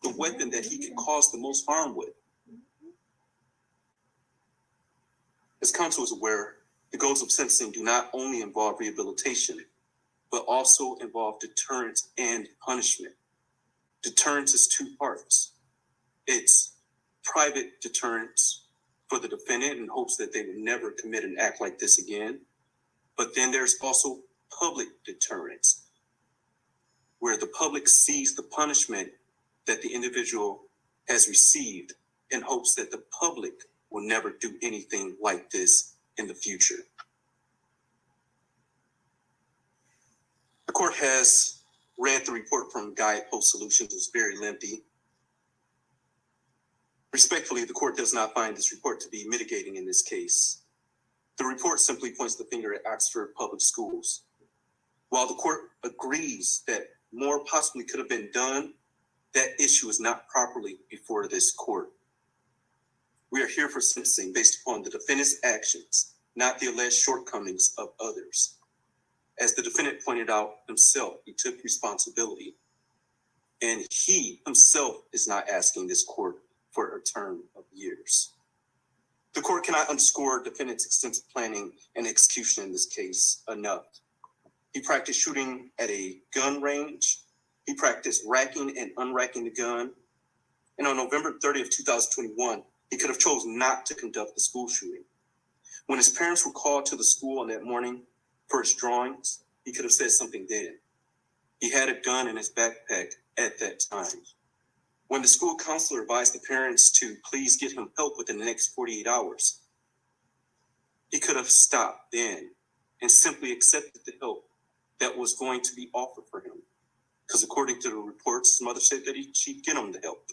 the weapon that he could cause the most harm with. As counsel is aware, the goals of sentencing do not only involve rehabilitation, but also involve deterrence and punishment. Deterrence is two parts. It's private deterrence for the defendant in hopes that they would never commit an act like this again. But then there's also public deterrence, where the public sees the punishment that the individual has received in hopes that the public will never do anything like this in the future. The court has read the report from Guidepost Solutions. It's very lengthy. Respectfully, the court does not find this report to be mitigating in this case. The report simply points the finger at Oxford Public Schools. While the court agrees that more possibly could have been done, that issue is not properly before this court. We are here for sentencing based upon the defendant's actions, not the alleged shortcomings of others. As the defendant pointed out himself, he took responsibility, and he himself is not asking this court for a term of years. The court cannot underscore defendant's extensive planning and execution in this case enough. He practiced shooting at a gun range. He practiced racking and unracking the gun. And on November 30th, 2021, he could have chosen not to conduct the school shooting. When his parents were called to the school on that morning for his drawings, he could have said something then. He had a gun in his backpack at that time. When the school counselor advised the parents to please get him help within the next 48 hours, he could have stopped then and simply accepted the help that was going to be offered for him. Because according to the reports, his mother said that she'd get him the help.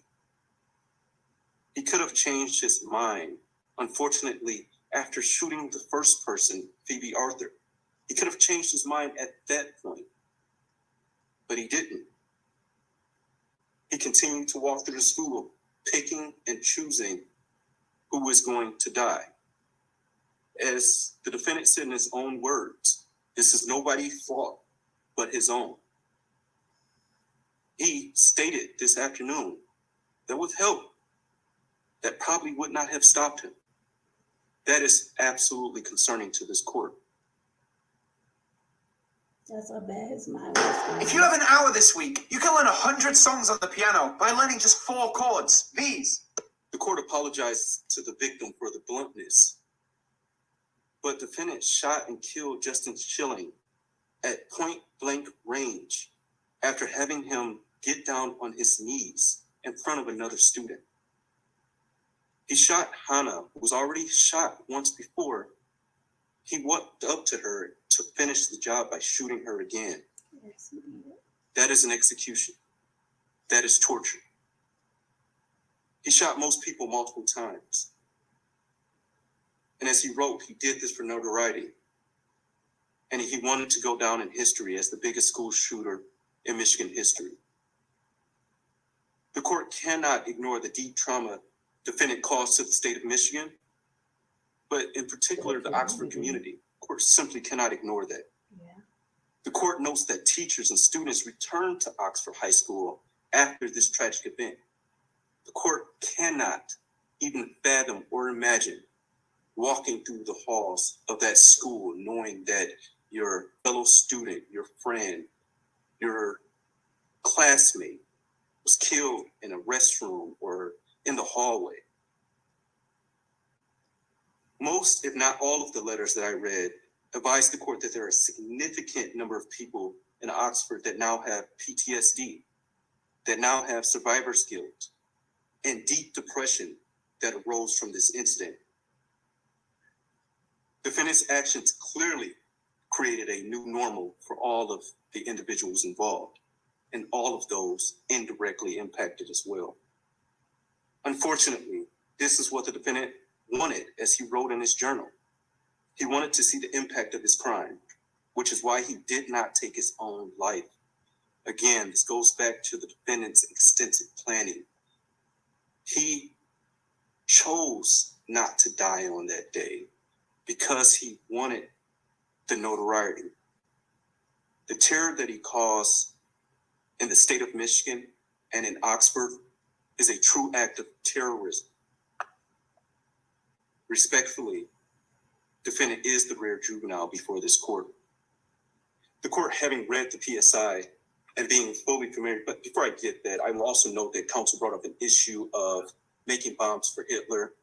He could have changed his mind. Unfortunately, after shooting the first person, Phoebe Arthur, he could have changed his mind at that point. But he didn't. He continued to walk through the school, picking and choosing who was going to die. As the defendant said in his own words, this is nobody's fault but his own. He stated this afternoon that with help, that probably would not have stopped him. That is absolutely concerning to this court. That's how bad his mind If you have an hour this week, you can learn 100 songs on the piano by learning just 4 chords. These. The court apologized to the victim for the bluntness, but defendant shot and killed Justin Schilling at point blank range after having him get down on his knees in front of another student. He shot Hannah, who was already shot once before. He walked up to her to finish the job by shooting her again. Yes, he did. That is an execution. That is torture. He shot most people multiple times. And as he wrote, he did this for notoriety. And he wanted to go down in history as the biggest school shooter in Michigan history. The court cannot ignore the deep trauma defendant caused to the state of Michigan, but in particular the Oxford community. The court simply cannot ignore that. Yeah. The court notes that teachers and students returned to Oxford High School after this tragic event. The court cannot even fathom or imagine walking through the halls of that school knowing that your fellow student, your friend, your classmate was killed in a restroom or in the hallway. Most, if not all of the letters that I read advised the court that there are a significant number of people in Oxford that now have PTSD, that now have survivor's guilt, and deep depression that arose from this incident. Defendant's actions clearly created a new normal for all of the individuals involved, and all of those indirectly impacted as well. Unfortunately, this is what the defendant wanted, as he wrote in his journal. He wanted to see the impact of his crime, which is why he did not take his own life. Again, this goes back to the defendant's extensive planning. He chose not to die on that day because he wanted the notoriety. The terror that he caused in the state of Michigan and in Oxford is a true act of terrorism. Respectfully, defendant is the rare juvenile before this court. The court, having read the PSI and being fully familiar, but before I get that, I will also note that counsel brought up an issue of making bombs for Hitler.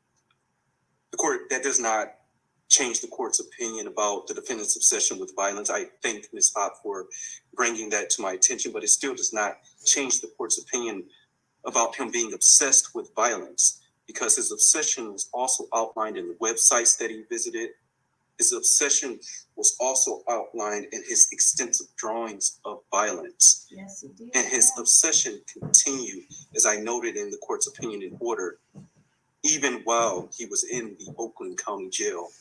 The court, that does not change the court's opinion about the defendant's obsession with violence. I thank Ms. Hott for bringing that to my attention, but it still does not change the court's opinion about him being obsessed with violence, because his obsession was also outlined in the websites that he visited. His obsession was also outlined in his extensive drawings of violence. Yes, he did. And his obsession continued, as I noted in the court's opinion in order, even while he was in the Oakland County Jail.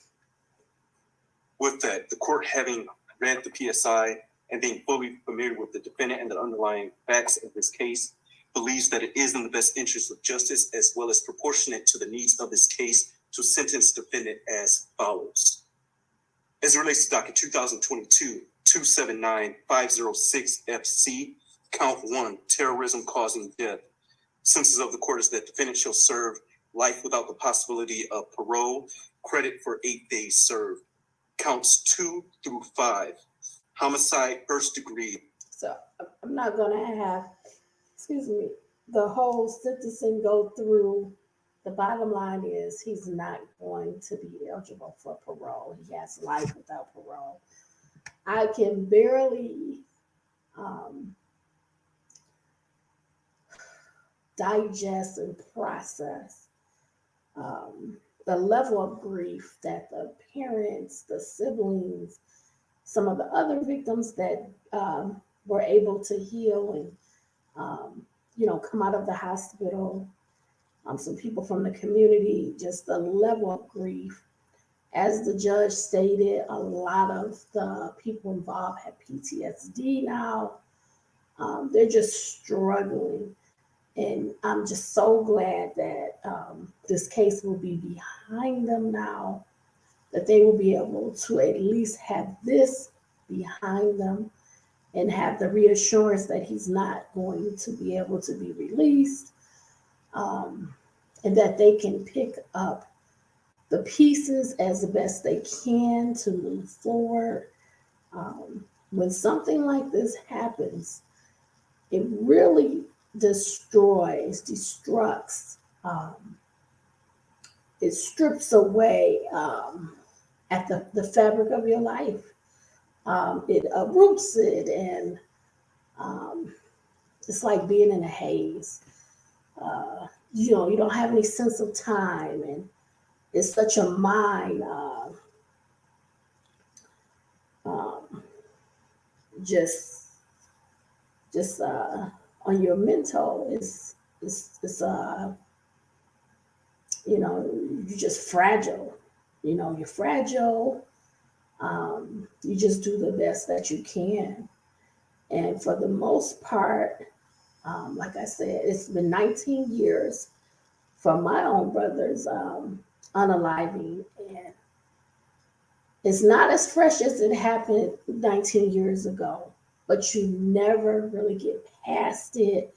With that, the court, having read the PSI and being fully familiar with the defendant and the underlying facts of this case, believes that it is in the best interest of justice, as well as proportionate to the needs of this case, to sentence defendant as follows. As it relates to docket 2022-279-506 FC, count 1, terrorism causing death. Sentences of the court is that defendant shall serve life without the possibility of parole, credit for 8 days served. Counts 2 through 5, homicide, first degree. So I'm not going to have, the whole sentencing go through. The bottom line is he's not going to be eligible for parole. He has life without parole. I can barely digest and process the level of grief that the parents, the siblings, some of the other victims that were able to heal and come out of the hospital, some people from the community, just the level of grief. As the judge stated, a lot of the people involved have PTSD now. They're just struggling. And I'm just so glad that this case will be behind them now, that they will be able to at least have this behind them and have the reassurance that he's not going to be able to be released, and that they can pick up the pieces as the best they can to move forward. When something like this happens, it really destructs, it strips away at the fabric of your life. It uproots it, and it's like being in a haze. You don't have any sense of time, and it's such a mind just on your mental. It's you're just fragile. You're fragile. You just do the best that you can. And for the most part, like I said, it's been 19 years for my own brother's unaliving. And it's not as fresh as it happened 19 years ago, but you never really get past it.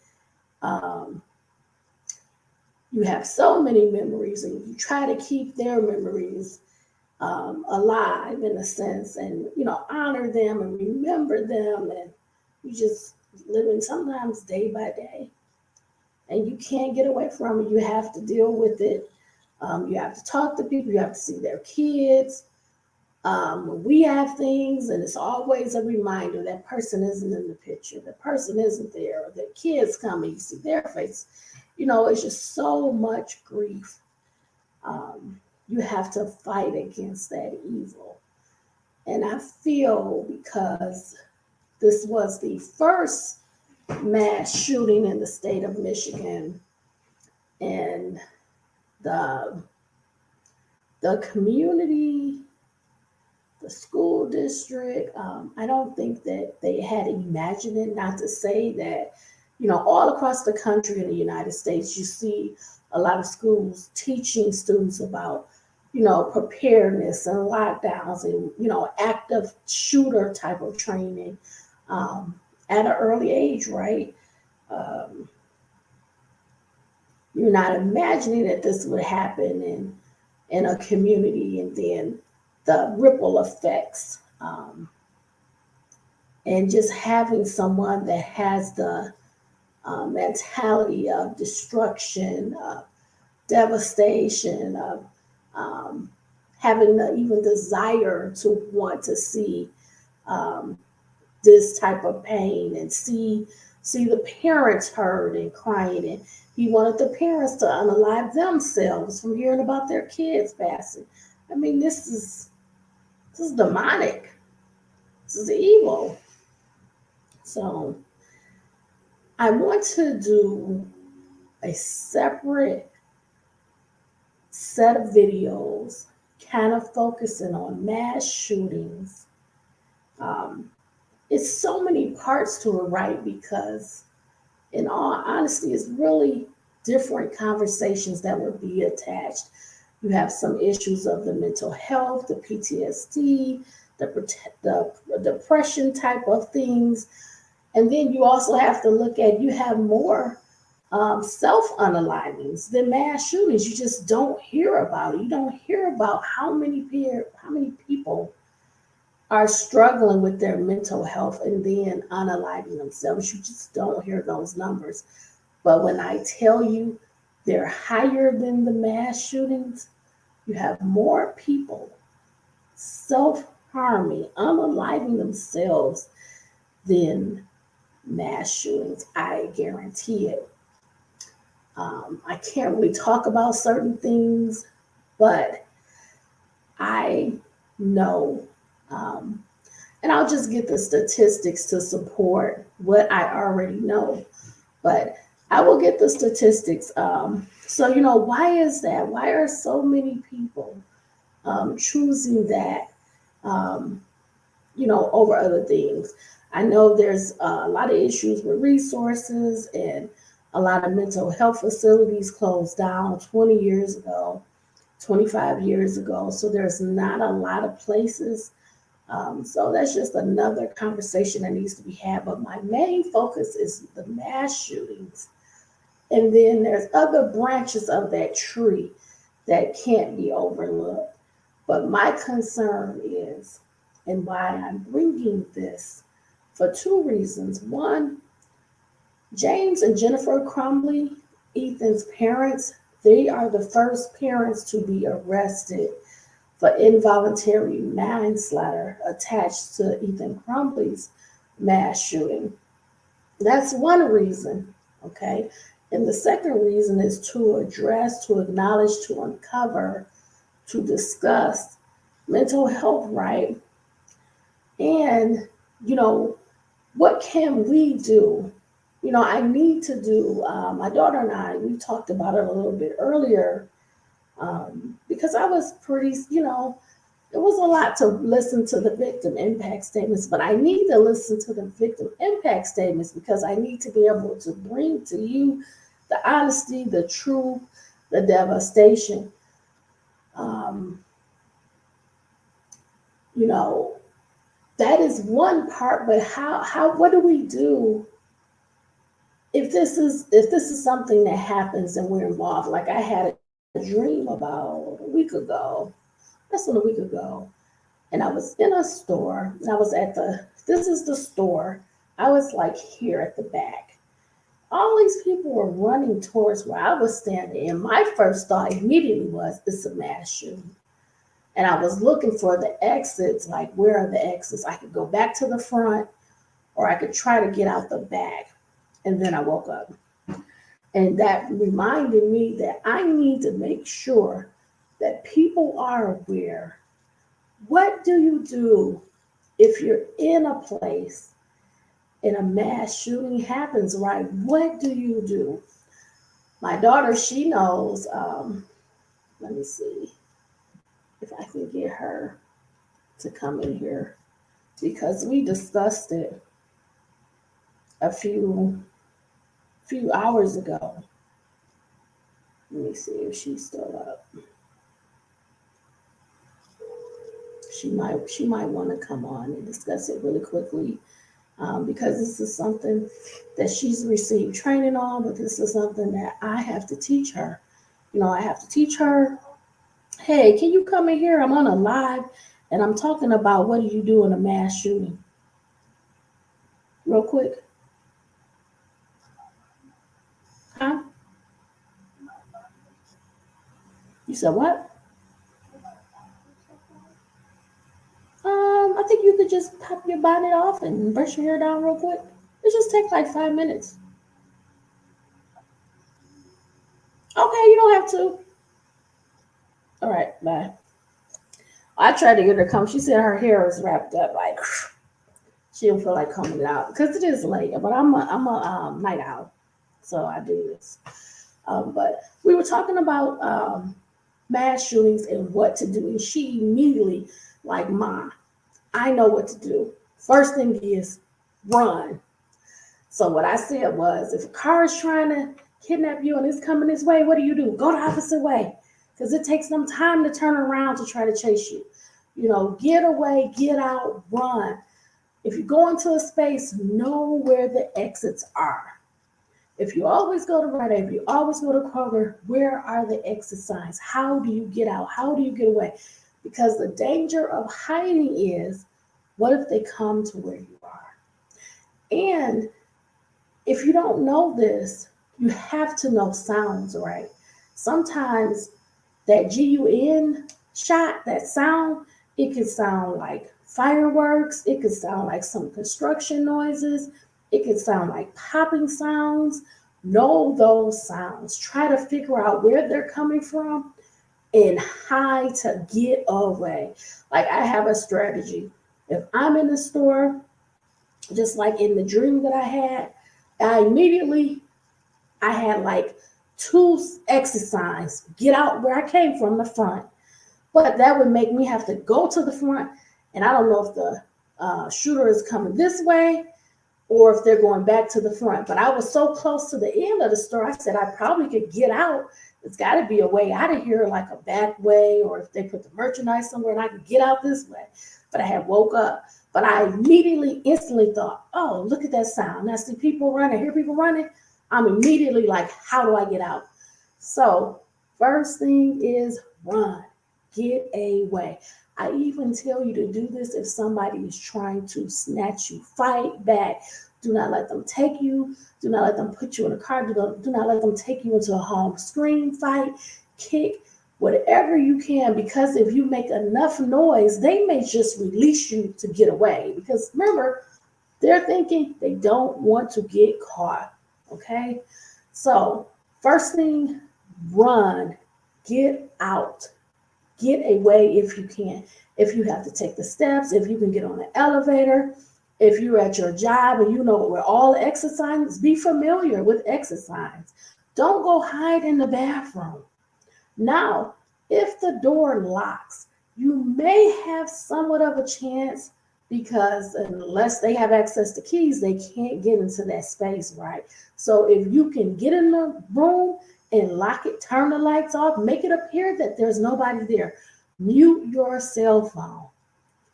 You have so many memories, and you try to keep their memories alive in a sense, and honor them and remember them, and you just living sometimes day by day, and you can't get away from it. You have to deal with it. You have to talk to people, you have to see their kids. We have things, and it's always a reminder that person isn't in the picture, that person isn't there, the kids come and you see their face. It's just so much grief. You have to fight against that evil. And I feel because this was the first mass shooting in the state of Michigan, and the community, the school district, I don't think that they had imagined it. Not to say that, all across the country in the United States, you see a lot of schools teaching students about, preparedness and lockdowns and, active shooter type of training at an early age, right? Um, you're not imagining that this would happen in a community, and then the ripple effects, and just having someone that has the mentality of destruction, of devastation, of having the even desire to want to see um, this type of pain, and see the parents hurt and crying, and he wanted the parents to unalive themselves from hearing about their kids passing. I mean, this is demonic. This is evil. So I want to do a separate set of videos kind of focusing on mass shootings. It's so many parts to it, right? Because in all honesty, it's really different conversations that would be attached. You have some issues of the mental health, the PTSD, the depression type of things. And then you also have to look at, you have more self-unalivings than mass shootings. You just don't hear about it. You don't hear about how many people are struggling with their mental health and then unaliving themselves. You just don't hear those numbers. But when I tell you they're higher than the mass shootings, you have more people self-harming, unaliving themselves than mass shootings. I guarantee it. I can't really talk about certain things, but I know, and I'll just get the statistics to support what I already know, but I will get the statistics. So, why is that? Why are so many people choosing that, over other things? I know there's a lot of issues with resources, and a lot of mental health facilities closed down 20 years ago, 25 years ago. So there's not a lot of places. So that's just another conversation that needs to be had. But my main focus is the mass shootings. And then there's other branches of that tree that can't be overlooked. But my concern is, and why I'm bringing this, for two reasons. One, James and Jennifer Crumbley, Ethan's parents, they are the first parents to be arrested for involuntary manslaughter attached to Ethan Crumbley's mass shooting. That's one reason, okay? And the second reason is to address, to acknowledge, to uncover, to discuss mental health, right? And, what can we do? I need to do, my daughter and I, we talked about it a little bit earlier, because I was pretty, it was a lot to listen to the victim impact statements, but I need to listen to the victim impact statements because I need to be able to bring to you the honesty, the truth, the devastation. That is one part, but what do we do if this is something that happens and we're involved? Like I had a dream about a week ago, less than a week ago, and I was in a store, and I was this is the store. I was like here at the back. all these people were running towards where I was standing. And my first thought immediately was, it's a mass shooting. And I was looking for the exits, like where are the exits? I could go back to the front or I could try to get out the back. And then I woke up. And that reminded me that I need to make sure that people are aware. What do you do if you're in a place and a mass shooting happens, right? What do you do? My daughter, she knows, let me see if I can get her to come in here because we discussed it a few hours ago. Let me see if she's still up. She might want to come on and discuss it really quickly because this is something that she's received training on, but this is something that I have to teach her. You know, I have to teach her, hey, can you come in here? I'm on a live and I'm talking about what do you do in a mass shooting? Real quick. Huh? You said what? I think you could just pop your bonnet off and brush your hair down real quick. It just takes like 5 minutes. Okay, you don't have to. All right, bye. I tried to get her to come. She said her hair is wrapped up, like she don't feel like combing it out because it is late. But I'm a night owl, so I do this. But we were talking about mass shootings and what to do, and she immediately, like, Mom, I know what to do. First thing is run. So what I said was, if a car is trying to kidnap you and it's coming this way, what do? Go the opposite way, because it takes them time to turn around to try to chase you. You know, get away, get out, run. If you go into a space, know where the exits are. If you always go to Rite Aid, if you always go to Kroger, where are the exit signs? How do you get out? How do you get away? Because the danger of hiding is, what if they come to where you are? And if you don't know this, you have to know sounds, right? Sometimes that GUN shot, that sound, it can sound like fireworks. It could sound like some construction noises. It could sound like popping sounds. Know those sounds. Try to figure out where they're coming from and how to get away. Like, I have a strategy. If I'm in the store, just like in the dream that I had like 2 exit signs. Get out where I came from, the front. But that would make me have to go to the front, and I don't know if the shooter is coming this way or if they're going back to the front. But I was so close to the end of the store, I said I probably could get out. It's got to be a way out of here, like a back way, or if they put the merchandise somewhere and I could get out this way. But I had woke up. But I instantly thought, oh, look at that sound. Now, see people running, hear people running. I'm immediately like, how do I get out? So first thing is run, get away. I even tell you to do this if somebody is trying to snatch you. Fight back. Do not let them take you. Do not let them put you in a car. Do not let them take you into a home. Scream, fight, kick, whatever you can, because if you make enough noise, they may just release you to get away. Because remember, they're thinking they don't want to get caught. Okay? So first thing, run, get out. Get away if you can. If you have to take the steps, if you can get on the elevator, if you're at your job and you know where all the exit signs, be familiar with exit signs. Don't go hide in the bathroom. Now, if the door locks, you may have somewhat of a chance because unless they have access to keys, they can't get into that space, right? So if you can get in the room and lock it, turn the lights off, make it appear that there's nobody there. Mute your cell phone.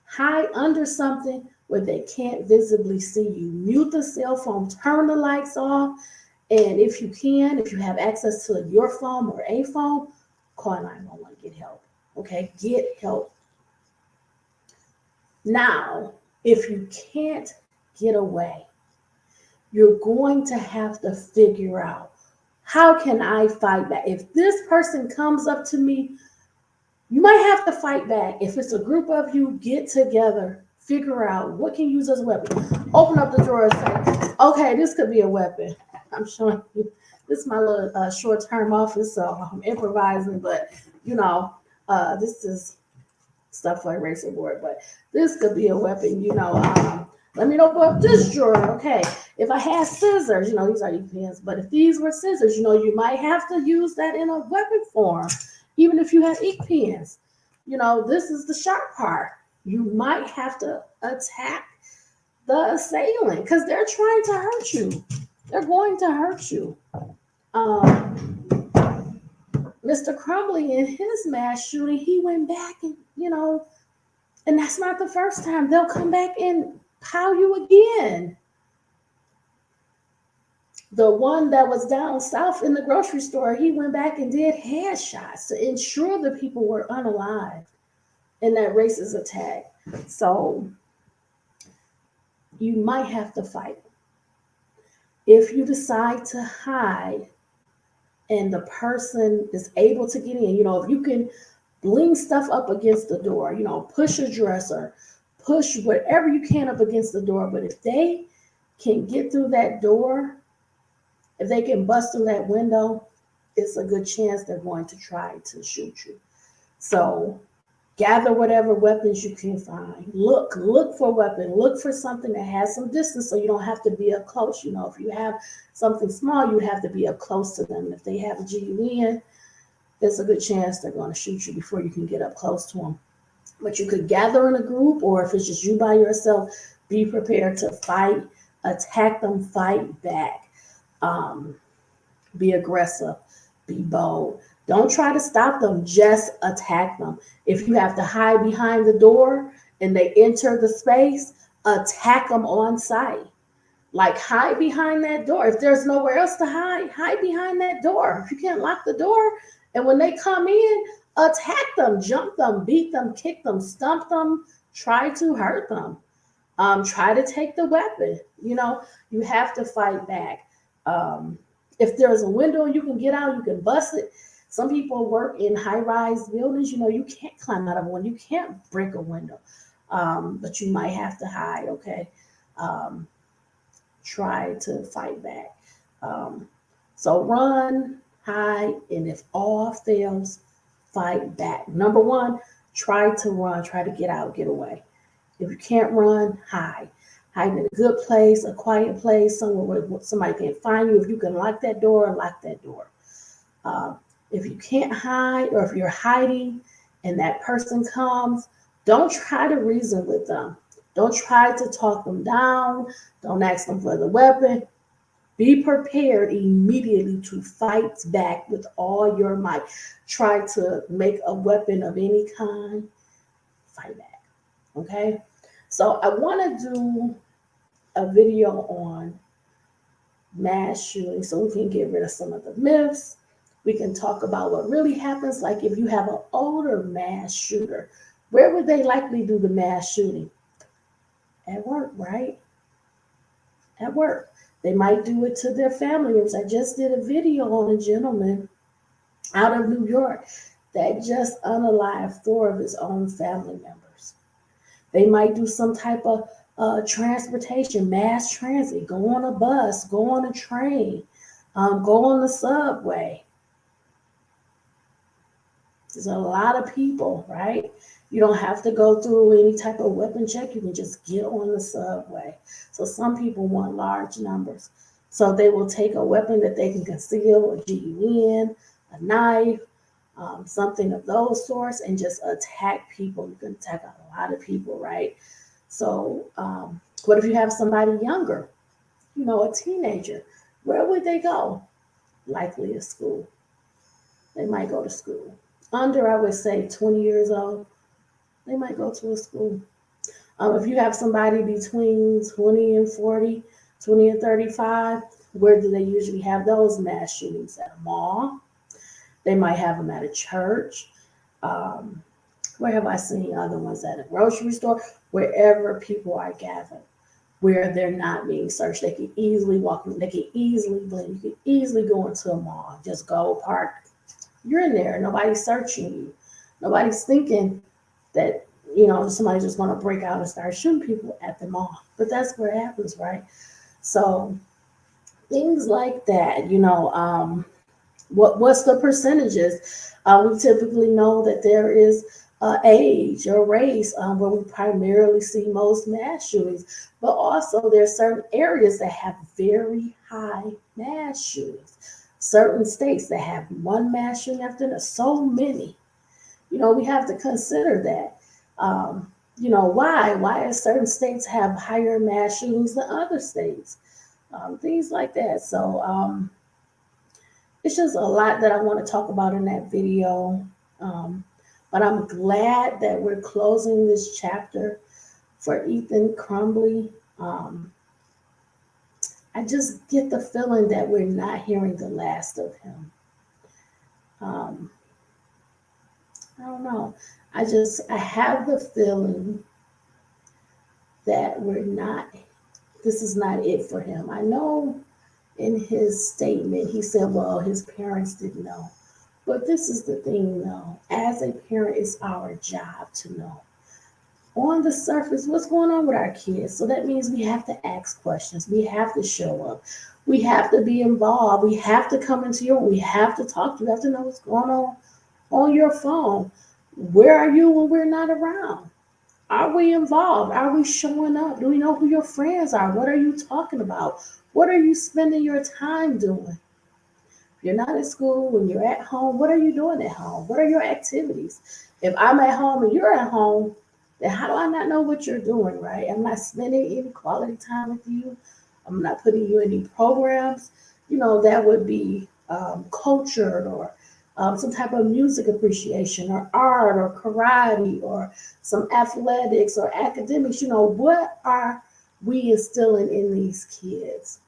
Hide under something where they can't visibly see you. Mute the cell phone, turn the lights off, and if you can, if you have access to your phone or a phone, call 911, get help. Okay, get help. Now, if you can't get away, you're going to have to figure out, how can I fight back? If this person comes up to me, you might have to fight back. If it's a group of you, get together, figure out what can you use as a weapon. Open up the drawer and say, okay, this could be a weapon. I'm showing you, this is my little short-term office, so I'm improvising, but this is stuff like razor board, but this could be a weapon, let me open up this drawer. Okay, if I had scissors, these are pens, but if these were scissors, you might have to use that in a weapon form, even if you have ink pens. This is the sharp part. You might have to attack the assailant because they're trying to hurt you. They're going to hurt you. Mr. Crumbley, in his mass shooting, he went back and, and that's not the first time. They'll come back and pow you again. The one that was down south in the grocery store, he went back and did headshots to ensure the people were unalived in that racist attack. So you might have to fight. If you decide to hide and the person is able to get in, if you can bling stuff up against the door, push a dresser, push whatever you can up against the door. But if they can get through that door, if they can bust through that window, it's a good chance they're going to try to shoot you. So gather whatever weapons you can find. Look for a weapon. Look for something that has some distance so you don't have to be up close. If you have something small, you have to be up close to them. If they have a GUN, there's a good chance they're going to shoot you before you can get up close to them. But you could gather in a group, or if it's just you by yourself, be prepared to fight, attack them, fight back. Be aggressive, be bold. Don't try to stop them, just attack them. If you have to hide behind the door and they enter the space, attack them on sight. Like, hide behind that door. If there's nowhere else to hide behind that door. If you can't lock the door, and when they come in, attack them, jump them, beat them, kick them, stump them, try to hurt them. Try to take the weapon. You have to fight back. If there's a window you can get out, you can bust it. Some people work in high-rise buildings. You can't climb out of one. You can't break a window, but you might have to hide, okay? Try to fight back. So run, hide, and if all fails, fight back. Number one, try to run. Try to get out, get away. If you can't run, hide. Hide in a good place, a quiet place, somewhere where somebody can't find you. If you can lock that door, lock that door. If you can't hide, or if you're hiding and that person comes, don't try to reason with them. Don't try to talk them down. Don't ask them for the weapon. Be prepared immediately to fight back with all your might. Try to make a weapon of any kind. Fight back. Okay? So I want to do a video on mass shooting so we can get rid of some of the myths. We can talk about what really happens. Like, if you have an older mass shooter, where would they likely do the mass shooting? At work, right? At work. They might do it to their family members. I just did a video on a gentleman out of New York that just unalived 4 of his own family members. They might do some type of transportation, mass transit, go on a bus, go on a train, go on the subway. There's a lot of people, right? You don't have to go through any type of weapon check. You can just get on the subway. So some people want large numbers. So they will take a weapon that they can conceal, a GUN, a knife, something of those sorts, and just attack people. You can attack a lot of people, right? So what if you have somebody younger, a teenager? Where would they go? Likely to school. They might go to school. Under, I would say, 20 years old, they might go to a school. If you have somebody between 20 and 40, 20 and 35, where do they usually have those mass shootings? At a mall. They might have them at a church. Where have I seen other ones? At a grocery store, wherever people are gathered. where they're not being searched. They can easily walk in, they can easily blend, you can easily go into a mall, just go park. You're in there, nobody's searching you. Nobody's thinking that, somebody's just gonna break out and start shooting people at the mall. But that's what happens, right? So things like that, what's the percentages? We typically know that there is age or race where we primarily see most mass shootings, but also there's certain areas that have very high mass shootings. Certain states that have one mass shooting after another, so many. We have to consider that. Why do certain states have higher mass shootings than other states? Things like that. So it's just a lot that I want to talk about in that video. But I'm glad that we're closing this chapter for Ethan Crumbley. I just get the feeling that we're not hearing the last of him. I don't know. I have the feeling that this is not it for him. I know in his statement, he said, well, his parents didn't know. But this is the thing, though. As a parent, it's our job to know. On the surface, what's going on with our kids? So that means we have to ask questions. We have to show up. We have to be involved. We have to come into we have to talk to you. We have to know what's going on your phone. Where are you when we're not around? Are we involved? Are we showing up? Do we know who your friends are? What are you talking about? What are you spending your time doing? If you're not at school, when you're at home, what are you doing at home? What are your activities? If I'm at home and you're at home, then how do I not know what you're doing, right? I'm not spending any quality time with you. I'm not putting you in any programs, that would be cultured or some type of music appreciation or art or karate or some athletics or academics. What are we instilling in these kids?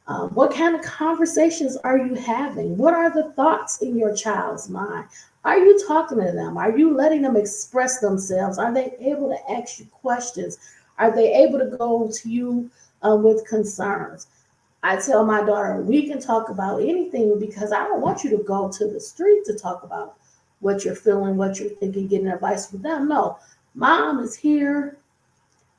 What kind of conversations are you having? What are the thoughts in your child's mind? Are you talking to them? Are you letting them express themselves? Are they able to ask you questions? Are they able to go to you with concerns? I tell my daughter, we can talk about anything because I don't want you to go to the street to talk about what you're feeling, what you're thinking, getting advice from them. No, mom is here.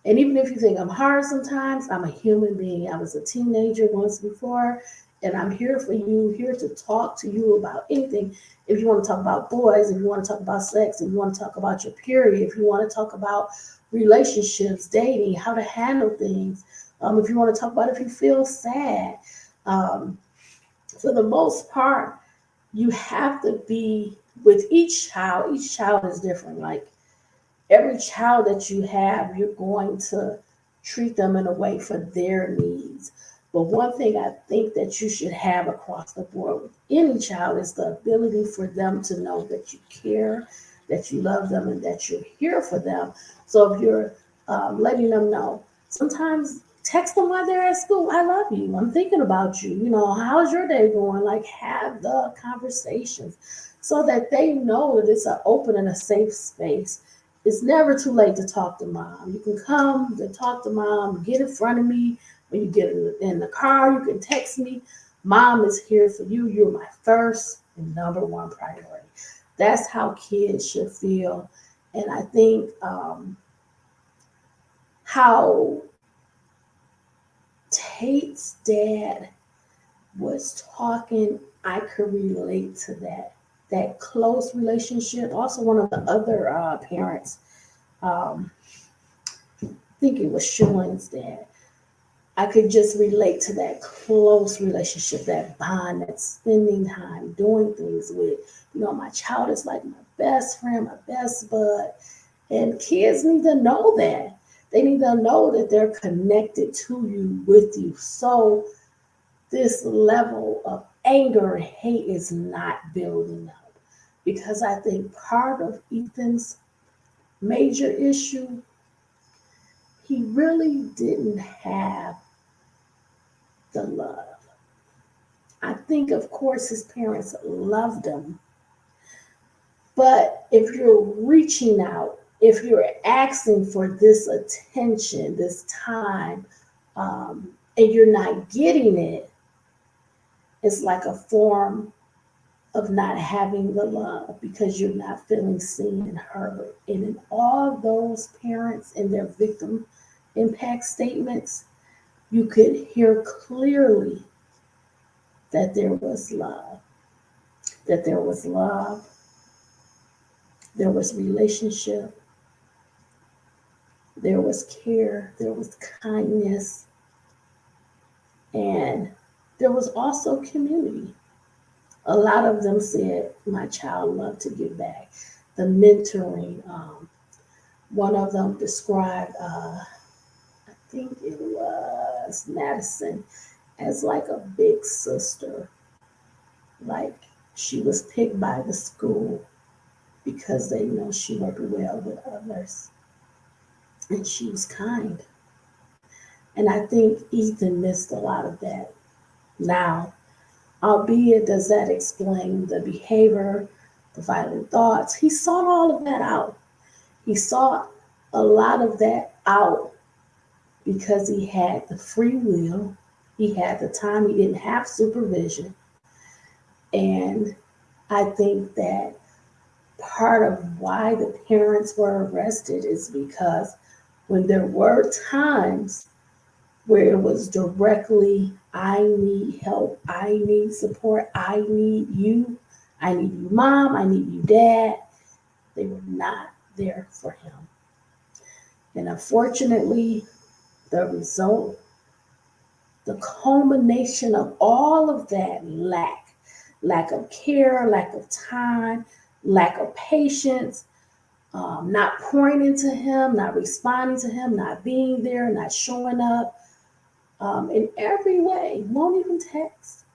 And even if you think I'm hard sometimes, I'm a human being. I was a teenager once before, and I'm here for you, here to talk to you about anything. If you want to talk about boys, if you want to talk about sex, if you want to talk about your period, if you want to talk about relationships, dating, how to handle things, if you want to talk about if you feel sad. For the most part, you have to be with each child. Each child is different. Like every child that you have, you're going to treat them in a way for their needs. But one thing I think that you should have across the board with any child is the ability for them to know that you care, that you love them, and that you're here for them. So if you're letting them know, sometimes text them while they're at school. I love you. I'm thinking about you. How's your day going? Like have the conversations so that they know that it's an open and a safe space. It's never too late to talk to mom. You can come to talk to mom, get in front of me. When you get in the car, you can text me. Mom is here for you. You're my first and number one priority. That's how kids should feel. And I think how Tate's dad was talking, I could relate to that close relationship. Also, one of the other parents, I think it was Sean's dad. I could just relate to that close relationship, that bond, that spending time, doing things with. My child is like my best friend, my best bud. And kids need to know that. They need to know that they're connected to you, with you. So this level of anger and hate is not building up. Because I think part of Ethan's major issue, he really didn't have the love. I think, of course, his parents loved him. But if you're reaching out if you're asking for this attention, this time, and you're not getting it, it's like a form of not having the love because you're not feeling seen and heard. And in all those parents in their victim impact statements, you could hear clearly that there was love, that there was love, there was relationship, there was care, there was kindness, and there was also community. A lot of them said, my child loved to give back. The mentoring, one of them described, I think it was Madison, as like a big sister. Like she was picked by the school because they know she worked well with others. And she was kind. And I think Ethan missed a lot of that. Now, albeit, does that explain the behavior, the violent thoughts? He sought all of that out. He sought a lot of that out because he had the free will. He had the time. He didn't have supervision. And I think that part of why the parents were arrested is because when there were times where it was directly, I need help, I need support, I need you, mom, I need you, dad, they were not there for him. And unfortunately, the result, the culmination of all of that lack of care, lack of time, lack of patience, not pouring into him, not responding to him, not being there, not showing up, in every way, won't even text,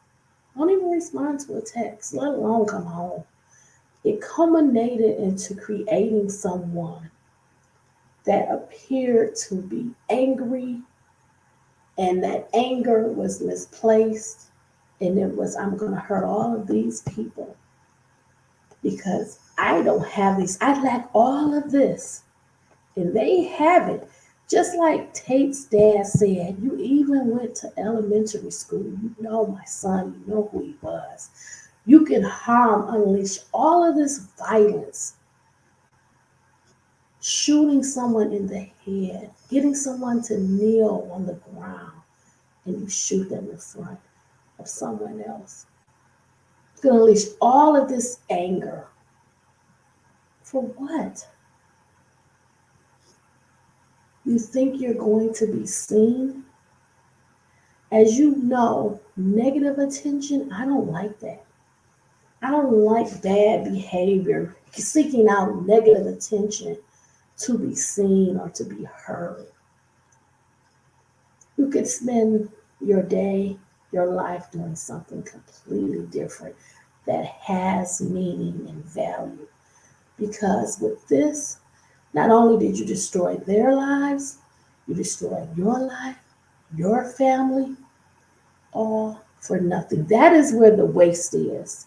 won't even respond to a text, let alone come home. It culminated into creating someone that appeared to be angry, and that anger was misplaced, and it was, I'm going to hurt all of these people because I don't have these, I lack all of this, and they have it. Just like Tate's dad said, you even went to elementary school. You know my son, you know who he was. You can unleash all of this violence, shooting someone in the head, getting someone to kneel on the ground, and you shoot them in front of someone else. You can unleash all of this anger. For what? You think you're going to be seen? As you know, negative attention, I don't like that. I don't like bad behavior, seeking out negative attention to be seen or to be heard. You could spend your day, your life doing something completely different that has meaning and value. Because with this, not only did you destroy their lives, you destroyed your life, your family, all for nothing. That is where the waste is.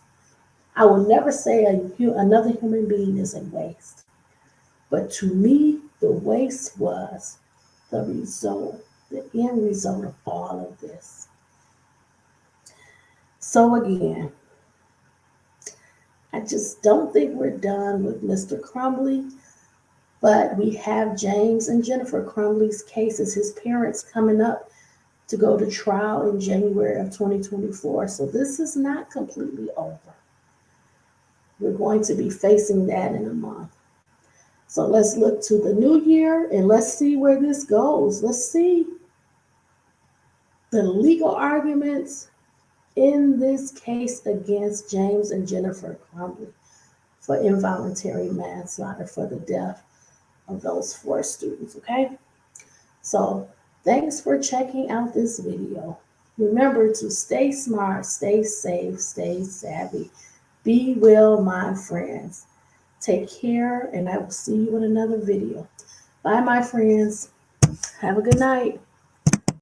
I will never say another human being is a waste. But to me, the waste was the result, the end result of all of this. So again, I just don't think we're done with Mr. Crumbley, but we have James and Jennifer Crumbley's cases, his parents coming up to go to trial in January of 2024. So this is not completely over. We're going to be facing that in a month. So let's look to the new year and let's see where this goes. Let's see the legal arguments in this case against James and Jennifer Crumbley for involuntary manslaughter for the death of those 4 students, okay? So thanks for checking out this video. Remember to stay smart, stay safe, stay savvy. Be well, my friends. Take care, and I will see you in another video. Bye, my friends. Have a good night.